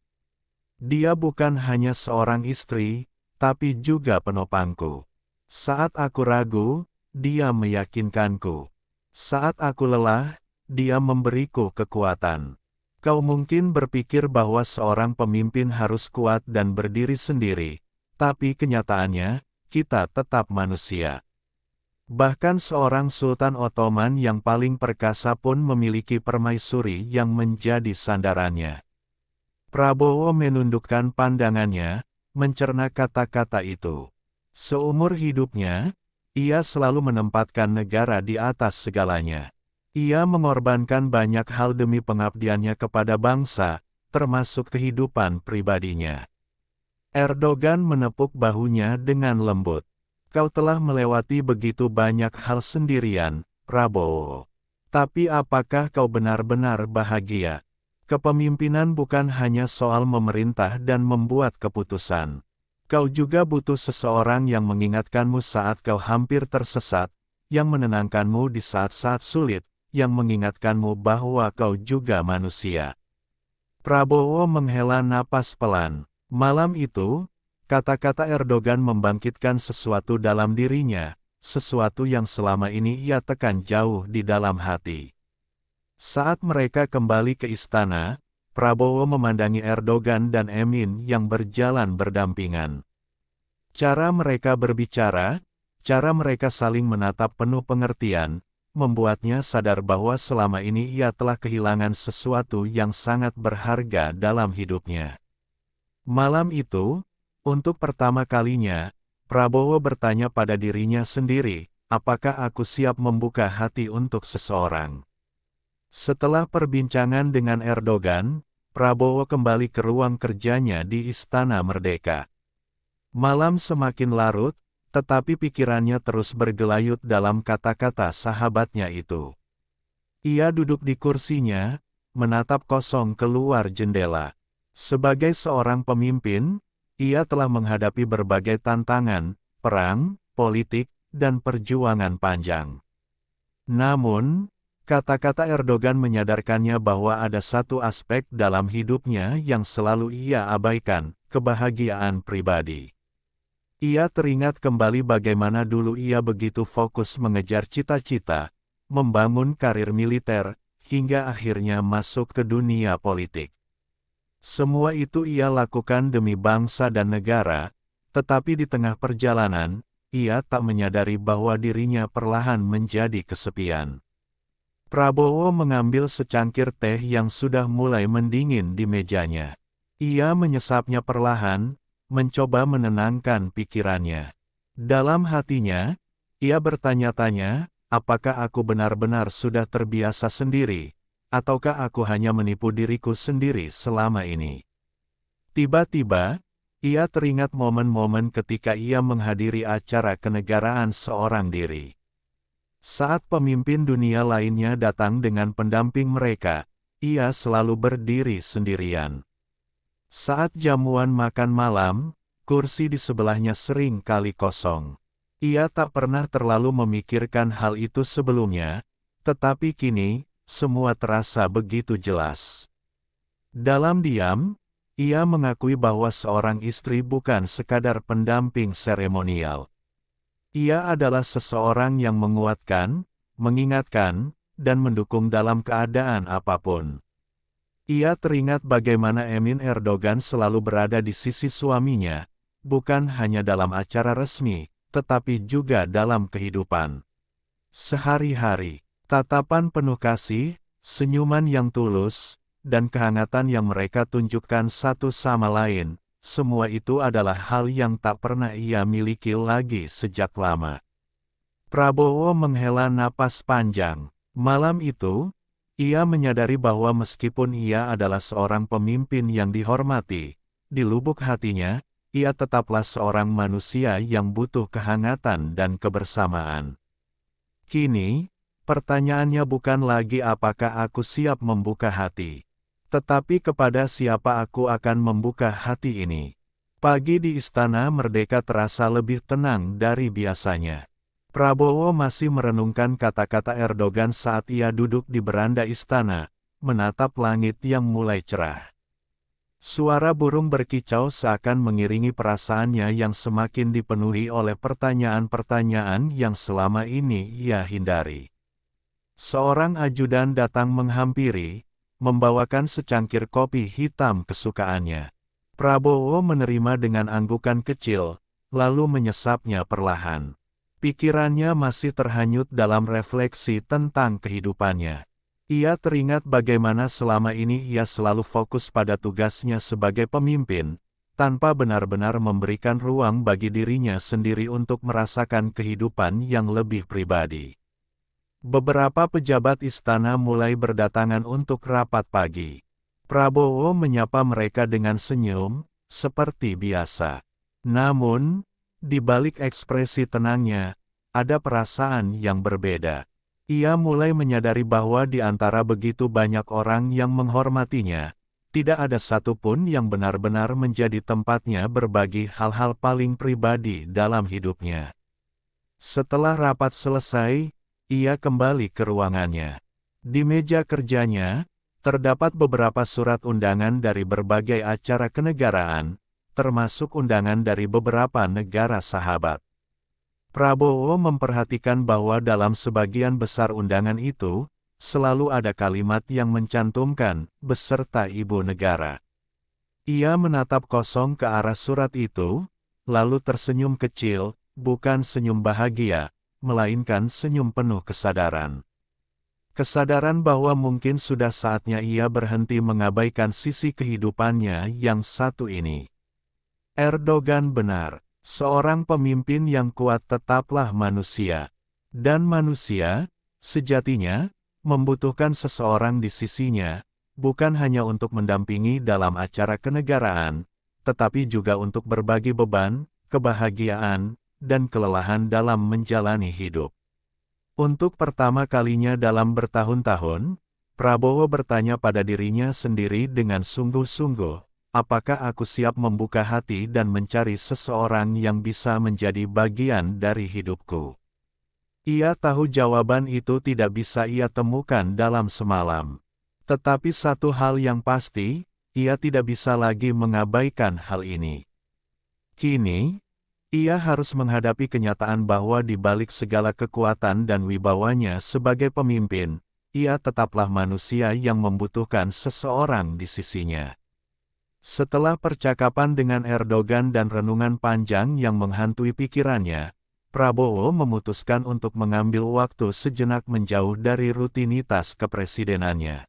Dia bukan hanya seorang istri, tapi juga penopangku. Saat aku ragu, dia meyakinkanku. Saat aku lelah, dia memberiku kekuatan. Kau mungkin berpikir bahwa seorang pemimpin harus kuat dan berdiri sendiri, tapi kenyataannya, kita tetap manusia. Bahkan seorang Sultan Ottoman yang paling perkasa pun memiliki permaisuri yang menjadi sandarannya." Prabowo menundukkan pandangannya, mencerna kata-kata itu. Seumur hidupnya, ia selalu menempatkan negara di atas segalanya. Ia mengorbankan banyak hal demi pengabdiannya kepada bangsa, termasuk kehidupan pribadinya. Erdogan menepuk bahunya dengan lembut. "Kau telah melewati begitu banyak hal sendirian, Prabowo. Tapi apakah kau benar-benar bahagia? Kepemimpinan bukan hanya soal memerintah dan membuat keputusan. Kau juga butuh seseorang yang mengingatkanmu saat kau hampir tersesat, yang menenangkanmu di saat-saat sulit, yang mengingatkanmu bahwa kau juga manusia." Prabowo menghela napas pelan. Malam itu, kata-kata Erdogan membangkitkan sesuatu dalam dirinya, sesuatu yang selama ini ia tekan jauh di dalam hati. Saat mereka kembali ke istana, Prabowo memandangi Erdogan dan Emin yang berjalan berdampingan. Cara mereka berbicara, cara mereka saling menatap penuh pengertian, membuatnya sadar bahwa selama ini ia telah kehilangan sesuatu yang sangat berharga dalam hidupnya. Malam itu, untuk pertama kalinya, Prabowo bertanya pada dirinya sendiri, apakah aku siap membuka hati untuk seseorang? Setelah perbincangan dengan Erdogan, Prabowo kembali ke ruang kerjanya di Istana Merdeka. Malam semakin larut, tetapi pikirannya terus bergelayut dalam kata-kata sahabatnya itu. Ia duduk di kursinya, menatap kosong keluar jendela. Sebagai seorang pemimpin, ia telah menghadapi berbagai tantangan, perang, politik, dan perjuangan panjang. Namun, kata-kata Erdogan menyadarkannya bahwa ada satu aspek dalam hidupnya yang selalu ia abaikan, kebahagiaan pribadi. Ia teringat kembali bagaimana dulu ia begitu fokus mengejar cita-cita, membangun karir militer, hingga akhirnya masuk ke dunia politik. Semua itu ia lakukan demi bangsa dan negara, tetapi di tengah perjalanan, ia tak menyadari bahwa dirinya perlahan menjadi kesepian. Prabowo mengambil secangkir teh yang sudah mulai mendingin di mejanya. Ia menyesapnya perlahan, mencoba menenangkan pikirannya. Dalam hatinya, ia bertanya-tanya, apakah aku benar-benar sudah terbiasa sendiri? Ataukah aku hanya menipu diriku sendiri selama ini? Tiba-tiba, ia teringat momen-momen ketika ia menghadiri acara kenegaraan seorang diri. Saat pemimpin dunia lainnya datang dengan pendamping mereka, ia selalu berdiri sendirian. Saat jamuan makan malam, kursi di sebelahnya sering kali kosong. Ia tak pernah terlalu memikirkan hal itu sebelumnya, tetapi kini, semua terasa begitu jelas. Dalam diam, ia mengakui bahwa seorang istri bukan sekadar pendamping seremonial. Ia adalah seseorang yang menguatkan, mengingatkan, dan mendukung dalam keadaan apapun. Ia teringat bagaimana Emin Erdogan selalu berada di sisi suaminya, bukan hanya dalam acara resmi, tetapi juga dalam kehidupan sehari-hari. Tatapan penuh kasih, senyuman yang tulus, dan kehangatan yang mereka tunjukkan satu sama lain, semua itu adalah hal yang tak pernah ia miliki lagi sejak lama. Prabowo menghela napas panjang. Malam itu, ia menyadari bahwa meskipun ia adalah seorang pemimpin yang dihormati, di lubuk hatinya, ia tetaplah seorang manusia yang butuh kehangatan dan kebersamaan. Kini, pertanyaannya bukan lagi apakah aku siap membuka hati, tetapi kepada siapa aku akan membuka hati ini. Pagi di Istana Merdeka terasa lebih tenang dari biasanya. Prabowo masih merenungkan kata-kata Erdogan saat ia duduk di beranda istana, menatap langit yang mulai cerah. Suara burung berkicau seakan mengiringi perasaannya yang semakin dipenuhi oleh pertanyaan-pertanyaan yang selama ini ia hindari. Seorang ajudan datang menghampiri, membawakan secangkir kopi hitam kesukaannya. Prabowo menerima dengan anggukan kecil, lalu menyesapnya perlahan. Pikirannya masih terhanyut dalam refleksi tentang kehidupannya. Ia teringat bagaimana selama ini ia selalu fokus pada tugasnya sebagai pemimpin, tanpa benar-benar memberikan ruang bagi dirinya sendiri untuk merasakan kehidupan yang lebih pribadi. Beberapa pejabat istana mulai berdatangan untuk rapat pagi. Prabowo menyapa mereka dengan senyum, seperti biasa. Namun, di balik ekspresi tenangnya, ada perasaan yang berbeda. Ia mulai menyadari bahwa di antara begitu banyak orang yang menghormatinya, tidak ada satupun yang benar-benar menjadi tempatnya berbagi hal-hal paling pribadi dalam hidupnya. Setelah rapat selesai, ia kembali ke ruangannya. Di meja kerjanya, terdapat beberapa surat undangan dari berbagai acara kenegaraan, termasuk undangan dari beberapa negara sahabat. Prabowo memperhatikan bahwa dalam sebagian besar undangan itu, selalu ada kalimat yang mencantumkan, beserta ibu negara. Ia menatap kosong ke arah surat itu, lalu tersenyum kecil, bukan senyum bahagia, melainkan senyum penuh kesadaran. Kesadaran bahwa mungkin sudah saatnya ia berhenti mengabaikan sisi kehidupannya yang satu ini. Erdogan benar. Seorang pemimpin yang kuat tetaplah manusia. Dan manusia, sejatinya, membutuhkan seseorang di sisinya, bukan hanya untuk mendampingi dalam acara kenegaraan, tetapi juga untuk berbagi beban, kebahagiaan, dan kelelahan dalam menjalani hidup. Untuk pertama kalinya dalam bertahun-tahun, Prabowo bertanya pada dirinya sendiri dengan sungguh-sungguh, apakah aku siap membuka hati dan mencari seseorang yang bisa menjadi bagian dari hidupku? Ia tahu jawaban itu tidak bisa ia temukan dalam semalam. Tetapi satu hal yang pasti, ia tidak bisa lagi mengabaikan hal ini. Kini, ia harus menghadapi kenyataan bahwa di balik segala kekuatan dan wibawanya sebagai pemimpin, ia tetaplah manusia yang membutuhkan seseorang di sisinya. Setelah percakapan dengan Erdogan dan renungan panjang yang menghantui pikirannya, Prabowo memutuskan untuk mengambil waktu sejenak menjauh dari rutinitas kepresidenannya.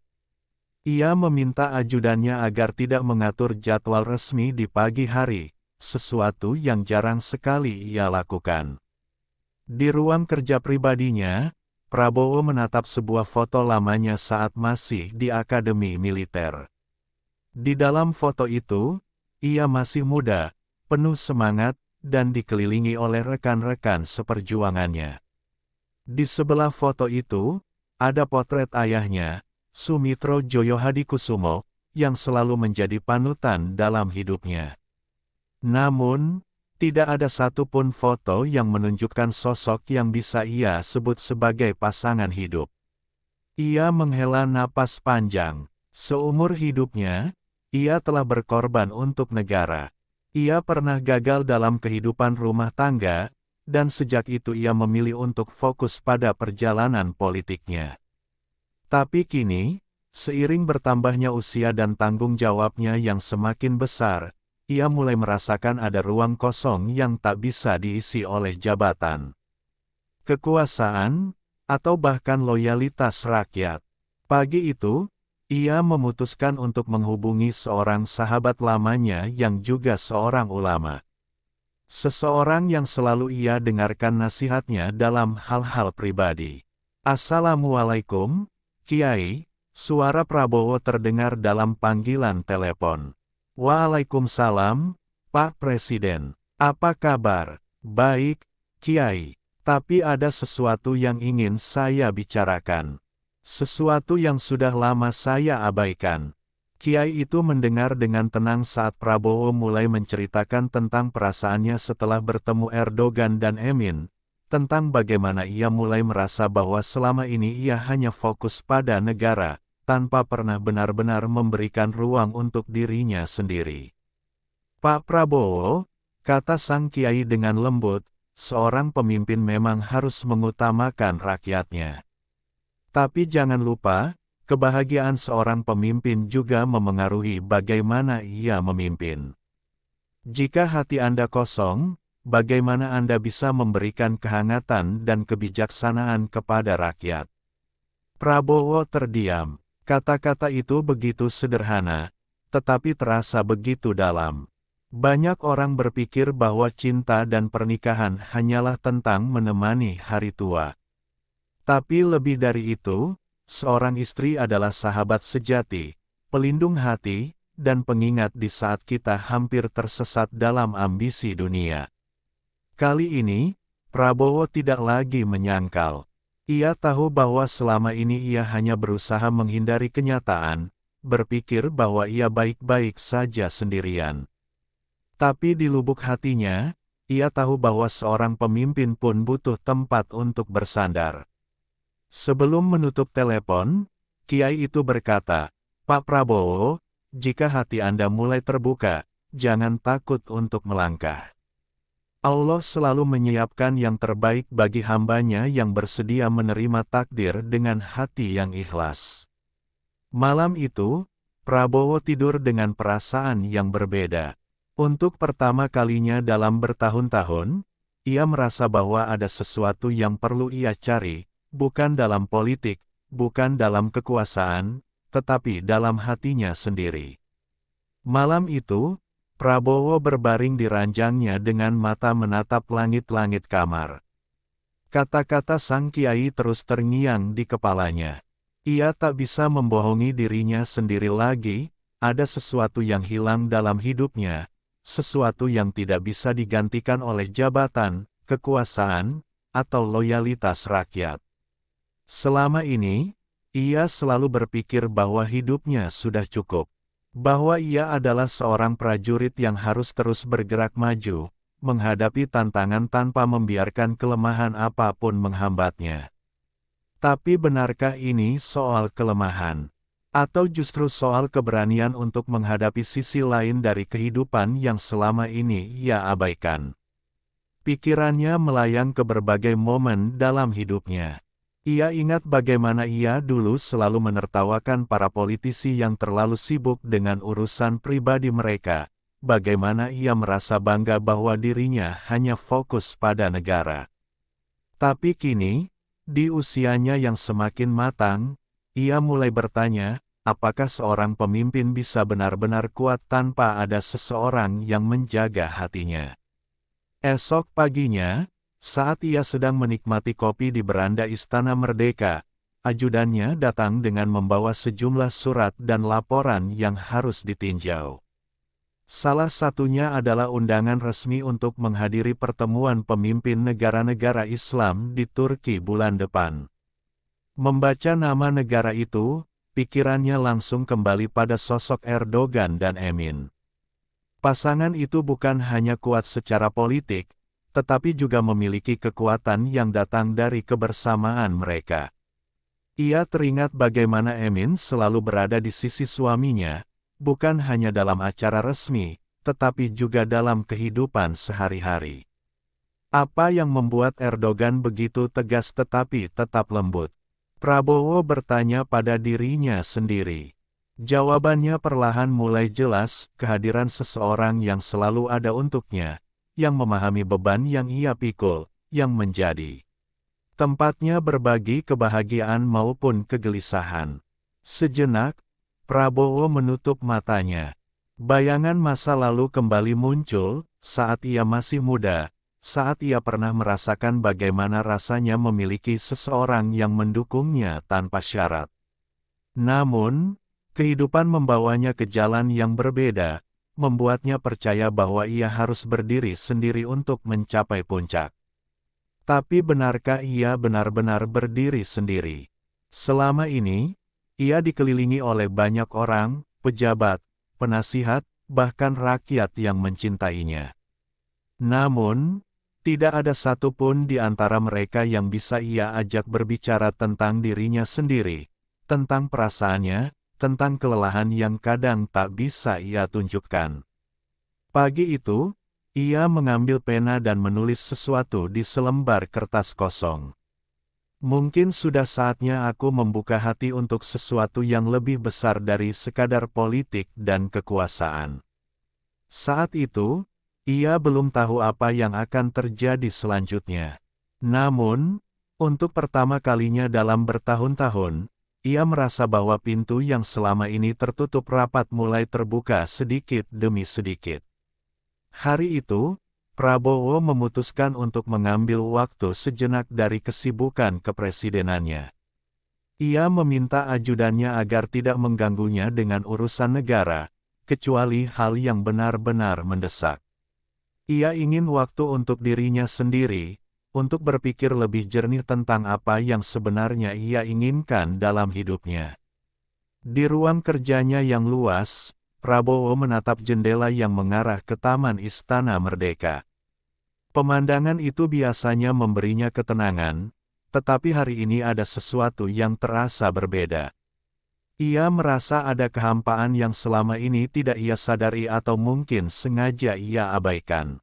Ia meminta ajudannya agar tidak mengatur jadwal resmi di pagi hari, sesuatu yang jarang sekali ia lakukan. Di ruang kerja pribadinya, Prabowo menatap sebuah foto lamanya saat masih di Akademi Militer. Di dalam foto itu, ia masih muda, penuh semangat, dan dikelilingi oleh rekan-rekan seperjuangannya. Di sebelah foto itu, ada potret ayahnya, Sumitro Joyohadikusumo, yang selalu menjadi panutan dalam hidupnya. Namun, Tidak ada satupun foto yang menunjukkan sosok yang bisa ia sebut sebagai pasangan hidup. Ia menghela napas panjang. Seumur hidupnya, ia telah berkorban untuk negara. Ia pernah gagal dalam kehidupan rumah tangga, dan sejak itu ia memilih untuk fokus pada perjalanan politiknya. Tapi kini, seiring bertambahnya usia dan tanggung jawabnya yang semakin besar, ia mulai merasakan ada ruang kosong yang tak bisa diisi oleh jabatan, kekuasaan, atau bahkan loyalitas rakyat. Pagi itu, ia memutuskan untuk menghubungi seorang sahabat lamanya yang juga seorang ulama. Seseorang yang selalu ia dengarkan nasihatnya dalam hal-hal pribadi. "Assalamualaikum, Kiai," suara Prabowo terdengar dalam panggilan telepon. "Waalaikumsalam, Pak Presiden. Apa kabar?" "Baik, Kiai. Tapi ada sesuatu yang ingin saya bicarakan. Sesuatu yang sudah lama saya abaikan." Kiai itu mendengar dengan tenang saat Prabowo mulai menceritakan tentang perasaannya setelah bertemu Erdogan dan Emin, tentang bagaimana ia mulai merasa bahwa selama ini ia hanya fokus pada negara, tanpa pernah benar-benar memberikan ruang untuk dirinya sendiri. "Pak Prabowo," kata sang kiai dengan lembut, "seorang pemimpin memang harus mengutamakan rakyatnya. Tapi jangan lupa, kebahagiaan seorang pemimpin juga memengaruhi bagaimana ia memimpin. Jika hati Anda kosong, bagaimana Anda bisa memberikan kehangatan dan kebijaksanaan kepada rakyat?" Prabowo terdiam. Kata-kata itu begitu sederhana, tetapi terasa begitu dalam. Banyak orang berpikir bahwa cinta dan pernikahan hanyalah tentang menemani hari tua. Tapi lebih dari itu, seorang istri adalah sahabat sejati, pelindung hati, dan pengingat di saat kita hampir tersesat dalam ambisi dunia. Kali ini, Prabowo tidak lagi menyangkal. Ia tahu bahwa selama ini ia hanya berusaha menghindari kenyataan, berpikir bahwa ia baik-baik saja sendirian. Tapi di lubuk hatinya, ia tahu bahwa seorang pemimpin pun butuh tempat untuk bersandar. Sebelum menutup telepon, Kiai itu berkata, "Pak Prabowo, jika hati Anda mulai terbuka, jangan takut untuk melangkah. Allah selalu menyiapkan yang terbaik bagi hambanya yang bersedia menerima takdir dengan hati yang ikhlas." Malam itu, Prabowo tidur dengan perasaan yang berbeda. Untuk pertama kalinya dalam bertahun-tahun, ia merasa bahwa ada sesuatu yang perlu ia cari, bukan dalam politik, bukan dalam kekuasaan, tetapi dalam hatinya sendiri. Malam itu, Prabowo berbaring di ranjangnya dengan mata menatap langit-langit kamar. Kata-kata sang kiai terus terngiang di kepalanya. Ia tak bisa membohongi dirinya sendiri lagi, ada sesuatu yang hilang dalam hidupnya, sesuatu yang tidak bisa digantikan oleh jabatan, kekuasaan, atau loyalitas rakyat. Selama ini, ia selalu berpikir bahwa hidupnya sudah cukup. Bahwa ia adalah seorang prajurit yang harus terus bergerak maju, menghadapi tantangan tanpa membiarkan kelemahan apapun menghambatnya. Tapi benarkah ini soal kelemahan? Atau justru soal keberanian untuk menghadapi sisi lain dari kehidupan yang selama ini ia abaikan? Pikirannya melayang ke berbagai momen dalam hidupnya. Ia ingat bagaimana ia dulu selalu menertawakan para politisi yang terlalu sibuk dengan urusan pribadi mereka, bagaimana ia merasa bangga bahwa dirinya hanya fokus pada negara. Tapi kini, di usianya yang semakin matang, ia mulai bertanya, apakah seorang pemimpin bisa benar-benar kuat tanpa ada seseorang yang menjaga hatinya? Esok paginya, saat ia sedang menikmati kopi di beranda Istana Merdeka, ajudannya datang dengan membawa sejumlah surat dan laporan yang harus ditinjau. Salah satunya adalah undangan resmi untuk menghadiri pertemuan pemimpin negara-negara Islam di Turki bulan depan. Membaca nama negara itu, pikirannya langsung kembali pada sosok Erdogan dan Emin. Pasangan itu bukan hanya kuat secara politik, tetapi juga memiliki kekuatan yang datang dari kebersamaan mereka. Ia teringat bagaimana Emin selalu berada di sisi suaminya, bukan hanya dalam acara resmi, tetapi juga dalam kehidupan sehari-hari. Apa yang membuat Erdogan begitu tegas tetapi tetap lembut? Prabowo bertanya pada dirinya sendiri. Jawabannya perlahan mulai jelas, kehadiran seseorang yang selalu ada untuknya, yang memahami beban yang ia pikul, yang menjadi tempatnya berbagi kebahagiaan maupun kegelisahan. Sejenak, Prabowo menutup matanya. Bayangan masa lalu kembali muncul, saat ia masih muda, saat ia pernah merasakan bagaimana rasanya memiliki seseorang yang mendukungnya tanpa syarat. Namun, kehidupan membawanya ke jalan yang berbeda, membuatnya percaya bahwa ia harus berdiri sendiri untuk mencapai puncak. Tapi benarkah ia benar-benar berdiri sendiri? Selama ini, ia dikelilingi oleh banyak orang, pejabat, penasihat, bahkan rakyat yang mencintainya. Namun, tidak ada satupun di antara mereka yang bisa ia ajak berbicara tentang dirinya sendiri, tentang perasaannya, tentang kelelahan yang kadang tak bisa ia tunjukkan. Pagi itu, ia mengambil pena dan menulis sesuatu di selembar kertas kosong. Mungkin sudah saatnya aku membuka hati untuk sesuatu yang lebih besar dari sekadar politik dan kekuasaan. Saat itu, ia belum tahu apa yang akan terjadi selanjutnya. Namun, untuk pertama kalinya dalam bertahun-tahun, ia merasa bahwa pintu yang selama ini tertutup rapat mulai terbuka sedikit demi sedikit. Hari itu, Prabowo memutuskan untuk mengambil waktu sejenak dari kesibukan kepresidenannya. Ia meminta ajudannya agar tidak mengganggunya dengan urusan negara, kecuali hal yang benar-benar mendesak. Ia ingin waktu untuk dirinya sendiri, untuk berpikir lebih jernih tentang apa yang sebenarnya ia inginkan dalam hidupnya. Di ruang kerjanya yang luas, Prabowo menatap jendela yang mengarah ke Taman Istana Merdeka. Pemandangan itu biasanya memberinya ketenangan, tetapi hari ini ada sesuatu yang terasa berbeda. Ia merasa ada kehampaan yang selama ini tidak ia sadari atau mungkin sengaja ia abaikan.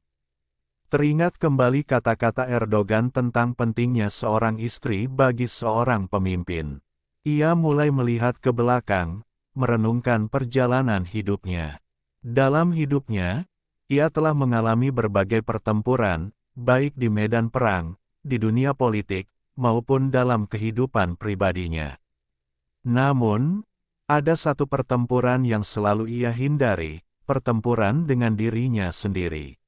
Teringat kembali kata-kata Erdogan tentang pentingnya seorang istri bagi seorang pemimpin. Ia mulai melihat ke belakang, merenungkan perjalanan hidupnya. Dalam hidupnya, ia telah mengalami berbagai pertempuran, baik di medan perang, di dunia politik, maupun dalam kehidupan pribadinya. Namun, ada satu pertempuran yang selalu ia hindari, pertempuran dengan dirinya sendiri.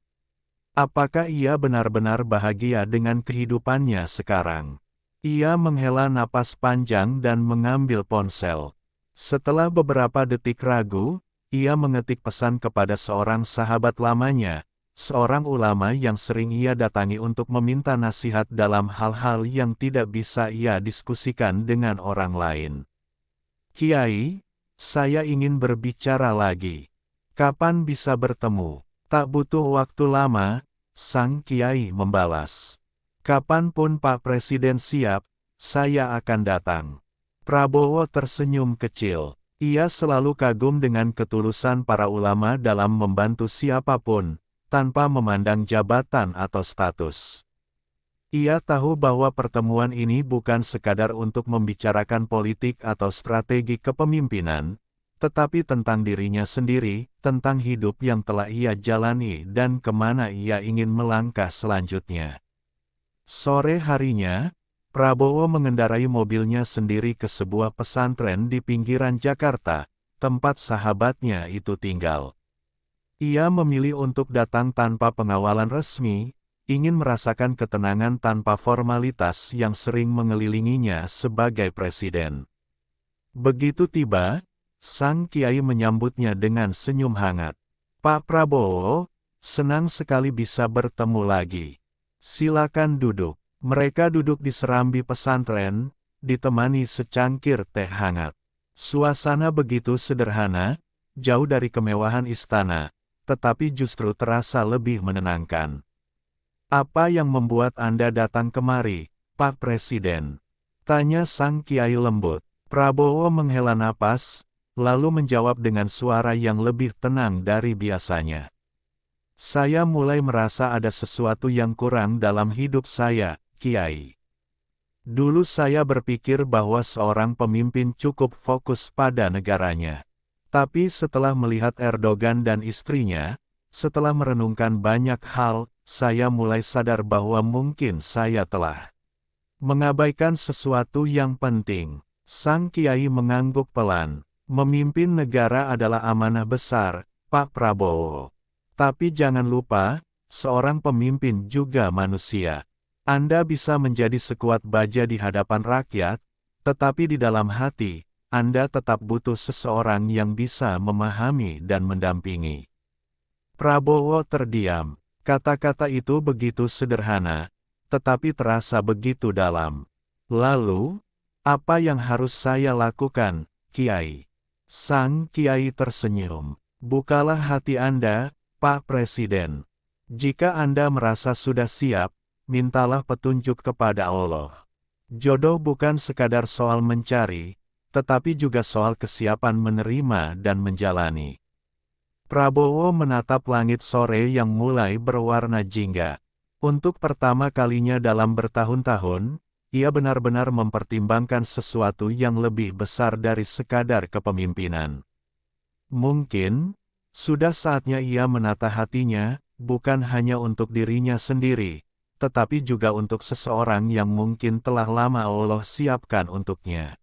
Apakah ia benar-benar bahagia dengan kehidupannya sekarang? Ia menghela napas panjang dan mengambil ponsel. Setelah beberapa detik ragu, ia mengetik pesan kepada seorang sahabat lamanya, seorang ulama yang sering ia datangi untuk meminta nasihat dalam hal-hal yang tidak bisa ia diskusikan dengan orang lain. Kiai, saya ingin berbicara lagi. Kapan bisa bertemu? Tak butuh waktu lama, sang kiai membalas. Kapanpun Pak Presiden siap, saya akan datang. Prabowo tersenyum kecil. Ia selalu kagum dengan ketulusan para ulama dalam membantu siapapun, tanpa memandang jabatan atau status. Ia tahu bahwa pertemuan ini bukan sekadar untuk membicarakan politik atau strategi kepemimpinan, tetapi tentang dirinya sendiri, tentang hidup yang telah ia jalani dan kemana ia ingin melangkah selanjutnya. Sore harinya, Prabowo mengendarai mobilnya sendiri ke sebuah pesantren di pinggiran Jakarta, tempat sahabatnya itu tinggal. Ia memilih untuk datang tanpa pengawalan resmi, ingin merasakan ketenangan tanpa formalitas yang sering mengelilinginya sebagai presiden. Begitu tiba, sang kiai menyambutnya dengan senyum hangat. Pak Prabowo, senang sekali bisa bertemu lagi. Silakan duduk. Mereka duduk di serambi pesantren, ditemani secangkir teh hangat. Suasana begitu sederhana, jauh dari kemewahan istana, tetapi justru terasa lebih menenangkan. Apa yang membuat Anda datang kemari, Pak Presiden? Tanya sang kiai lembut. Prabowo menghela napas, lalu menjawab dengan suara yang lebih tenang dari biasanya. Saya mulai merasa ada sesuatu yang kurang dalam hidup saya, Kiai. Dulu saya berpikir bahwa seorang pemimpin cukup fokus pada negaranya. Tapi setelah melihat Erdogan dan istrinya, setelah merenungkan banyak hal, saya mulai sadar bahwa mungkin saya telah mengabaikan sesuatu yang penting. Sang Kiai mengangguk pelan. Memimpin negara adalah amanah besar, Pak Prabowo. Tapi jangan lupa, seorang pemimpin juga manusia. Anda bisa menjadi sekuat baja di hadapan rakyat, tetapi di dalam hati, Anda tetap butuh seseorang yang bisa memahami dan mendampingi. Prabowo terdiam. Kata-kata itu begitu sederhana, tetapi terasa begitu dalam. Lalu, apa yang harus saya lakukan, Kiai? Sang Kiai tersenyum. Bukalah hati Anda, Pak Presiden. Jika Anda merasa sudah siap, mintalah petunjuk kepada Allah. Jodoh bukan sekadar soal mencari, tetapi juga soal kesiapan menerima dan menjalani. Prabowo menatap langit sore yang mulai berwarna jingga. Untuk pertama kalinya dalam bertahun-tahun, ia benar-benar mempertimbangkan sesuatu yang lebih besar dari sekadar kepemimpinan. Mungkin, sudah saatnya ia menata hatinya, bukan hanya untuk dirinya sendiri, tetapi juga untuk seseorang yang mungkin telah lama Allah siapkan untuknya.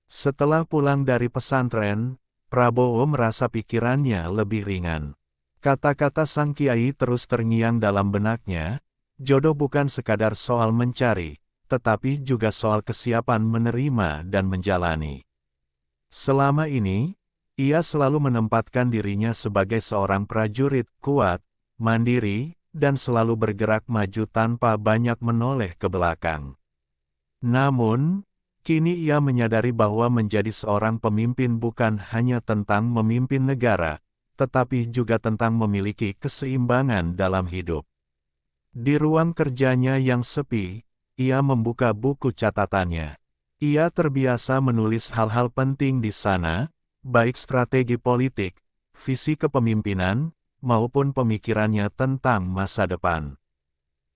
Setelah pulang dari pesantren, Prabowo merasa pikirannya lebih ringan. Kata-kata sang kiai terus terngiang dalam benaknya, jodoh bukan sekadar soal mencari, tetapi juga soal kesiapan menerima dan menjalani. Selama ini, ia selalu menempatkan dirinya sebagai seorang prajurit kuat, mandiri, dan selalu bergerak maju tanpa banyak menoleh ke belakang. Namun, kini ia menyadari bahwa menjadi seorang pemimpin bukan hanya tentang memimpin negara, tetapi juga tentang memiliki keseimbangan dalam hidup. Di ruang kerjanya yang sepi, ia membuka buku catatannya. Ia terbiasa menulis hal-hal penting di sana, baik strategi politik, visi kepemimpinan, maupun pemikirannya tentang masa depan.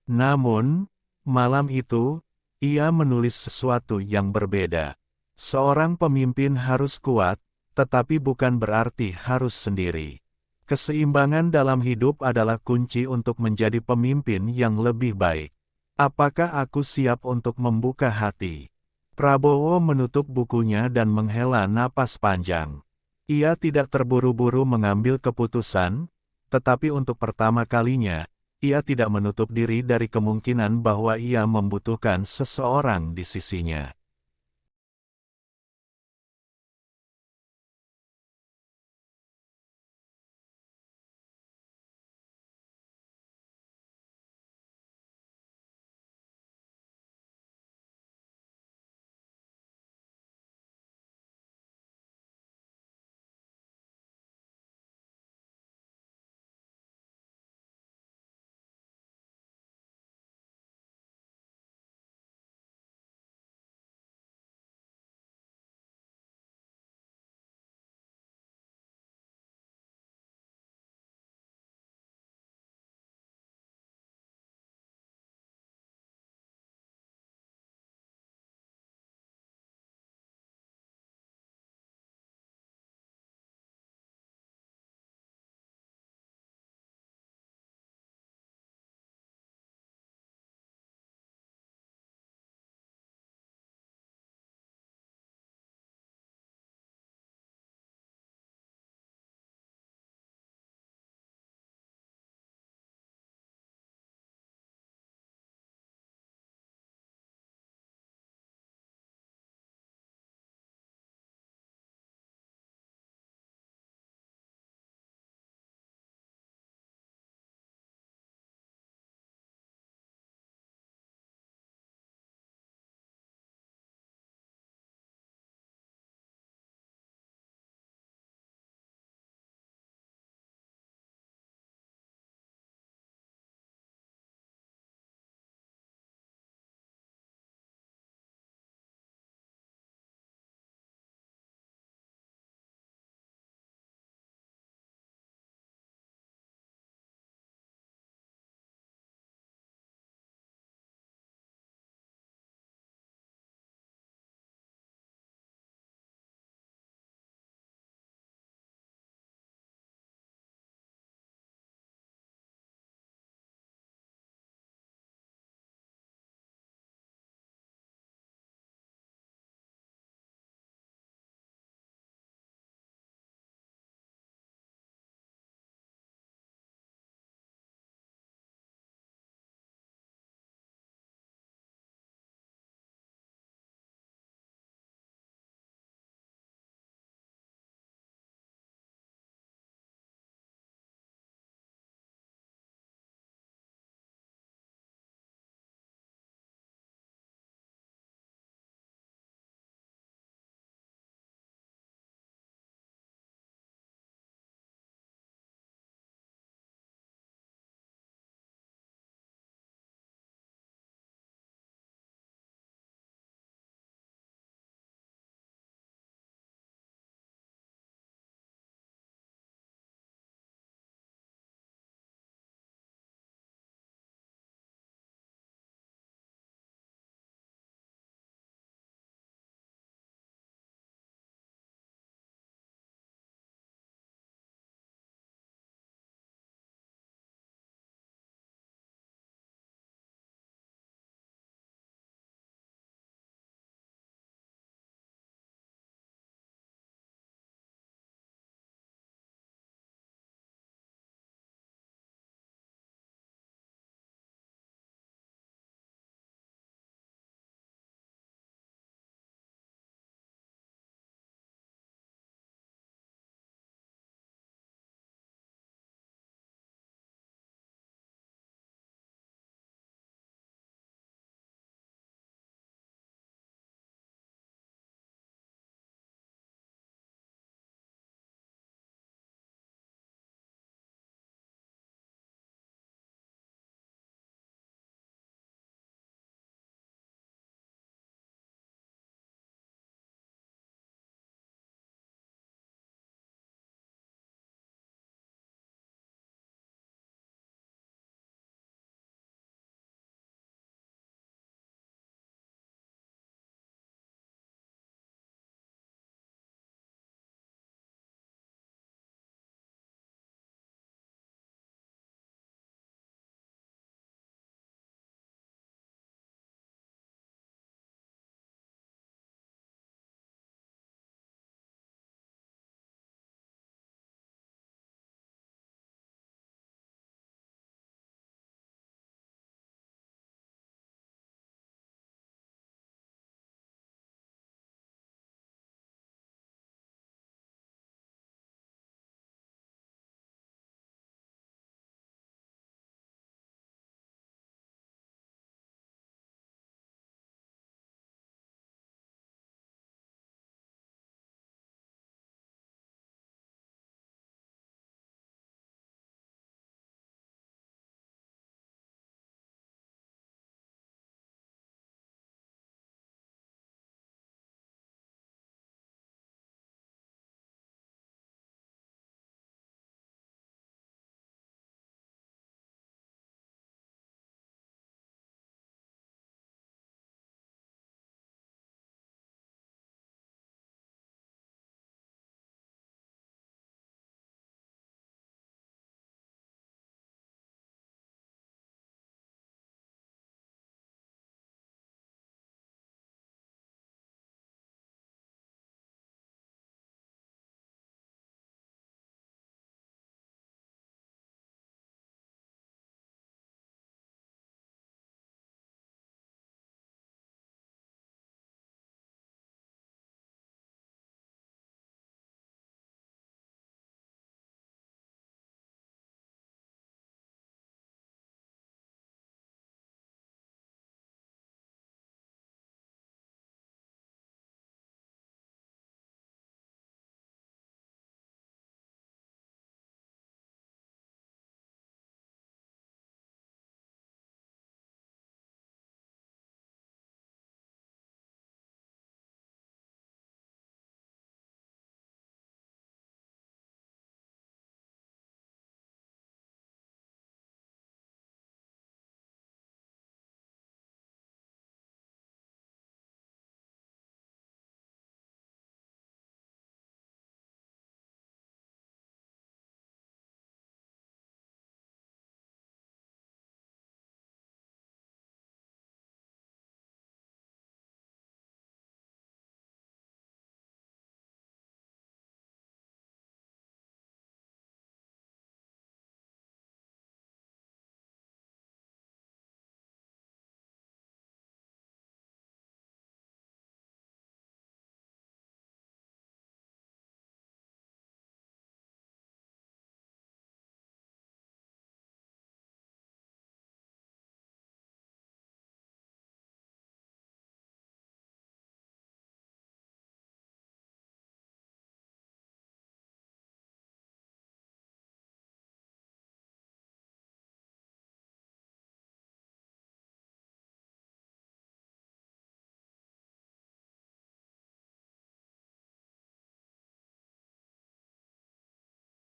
Namun, malam itu, ia menulis sesuatu yang berbeda. Seorang pemimpin harus kuat, tetapi bukan berarti harus sendiri. Keseimbangan dalam hidup adalah kunci untuk menjadi pemimpin yang lebih baik. Apakah aku siap untuk membuka hati? Prabowo menutup bukunya dan menghela napas panjang. Ia tidak terburu-buru mengambil keputusan, tetapi untuk pertama kalinya, ia tidak menutup diri dari kemungkinan bahwa ia membutuhkan seseorang di sisinya.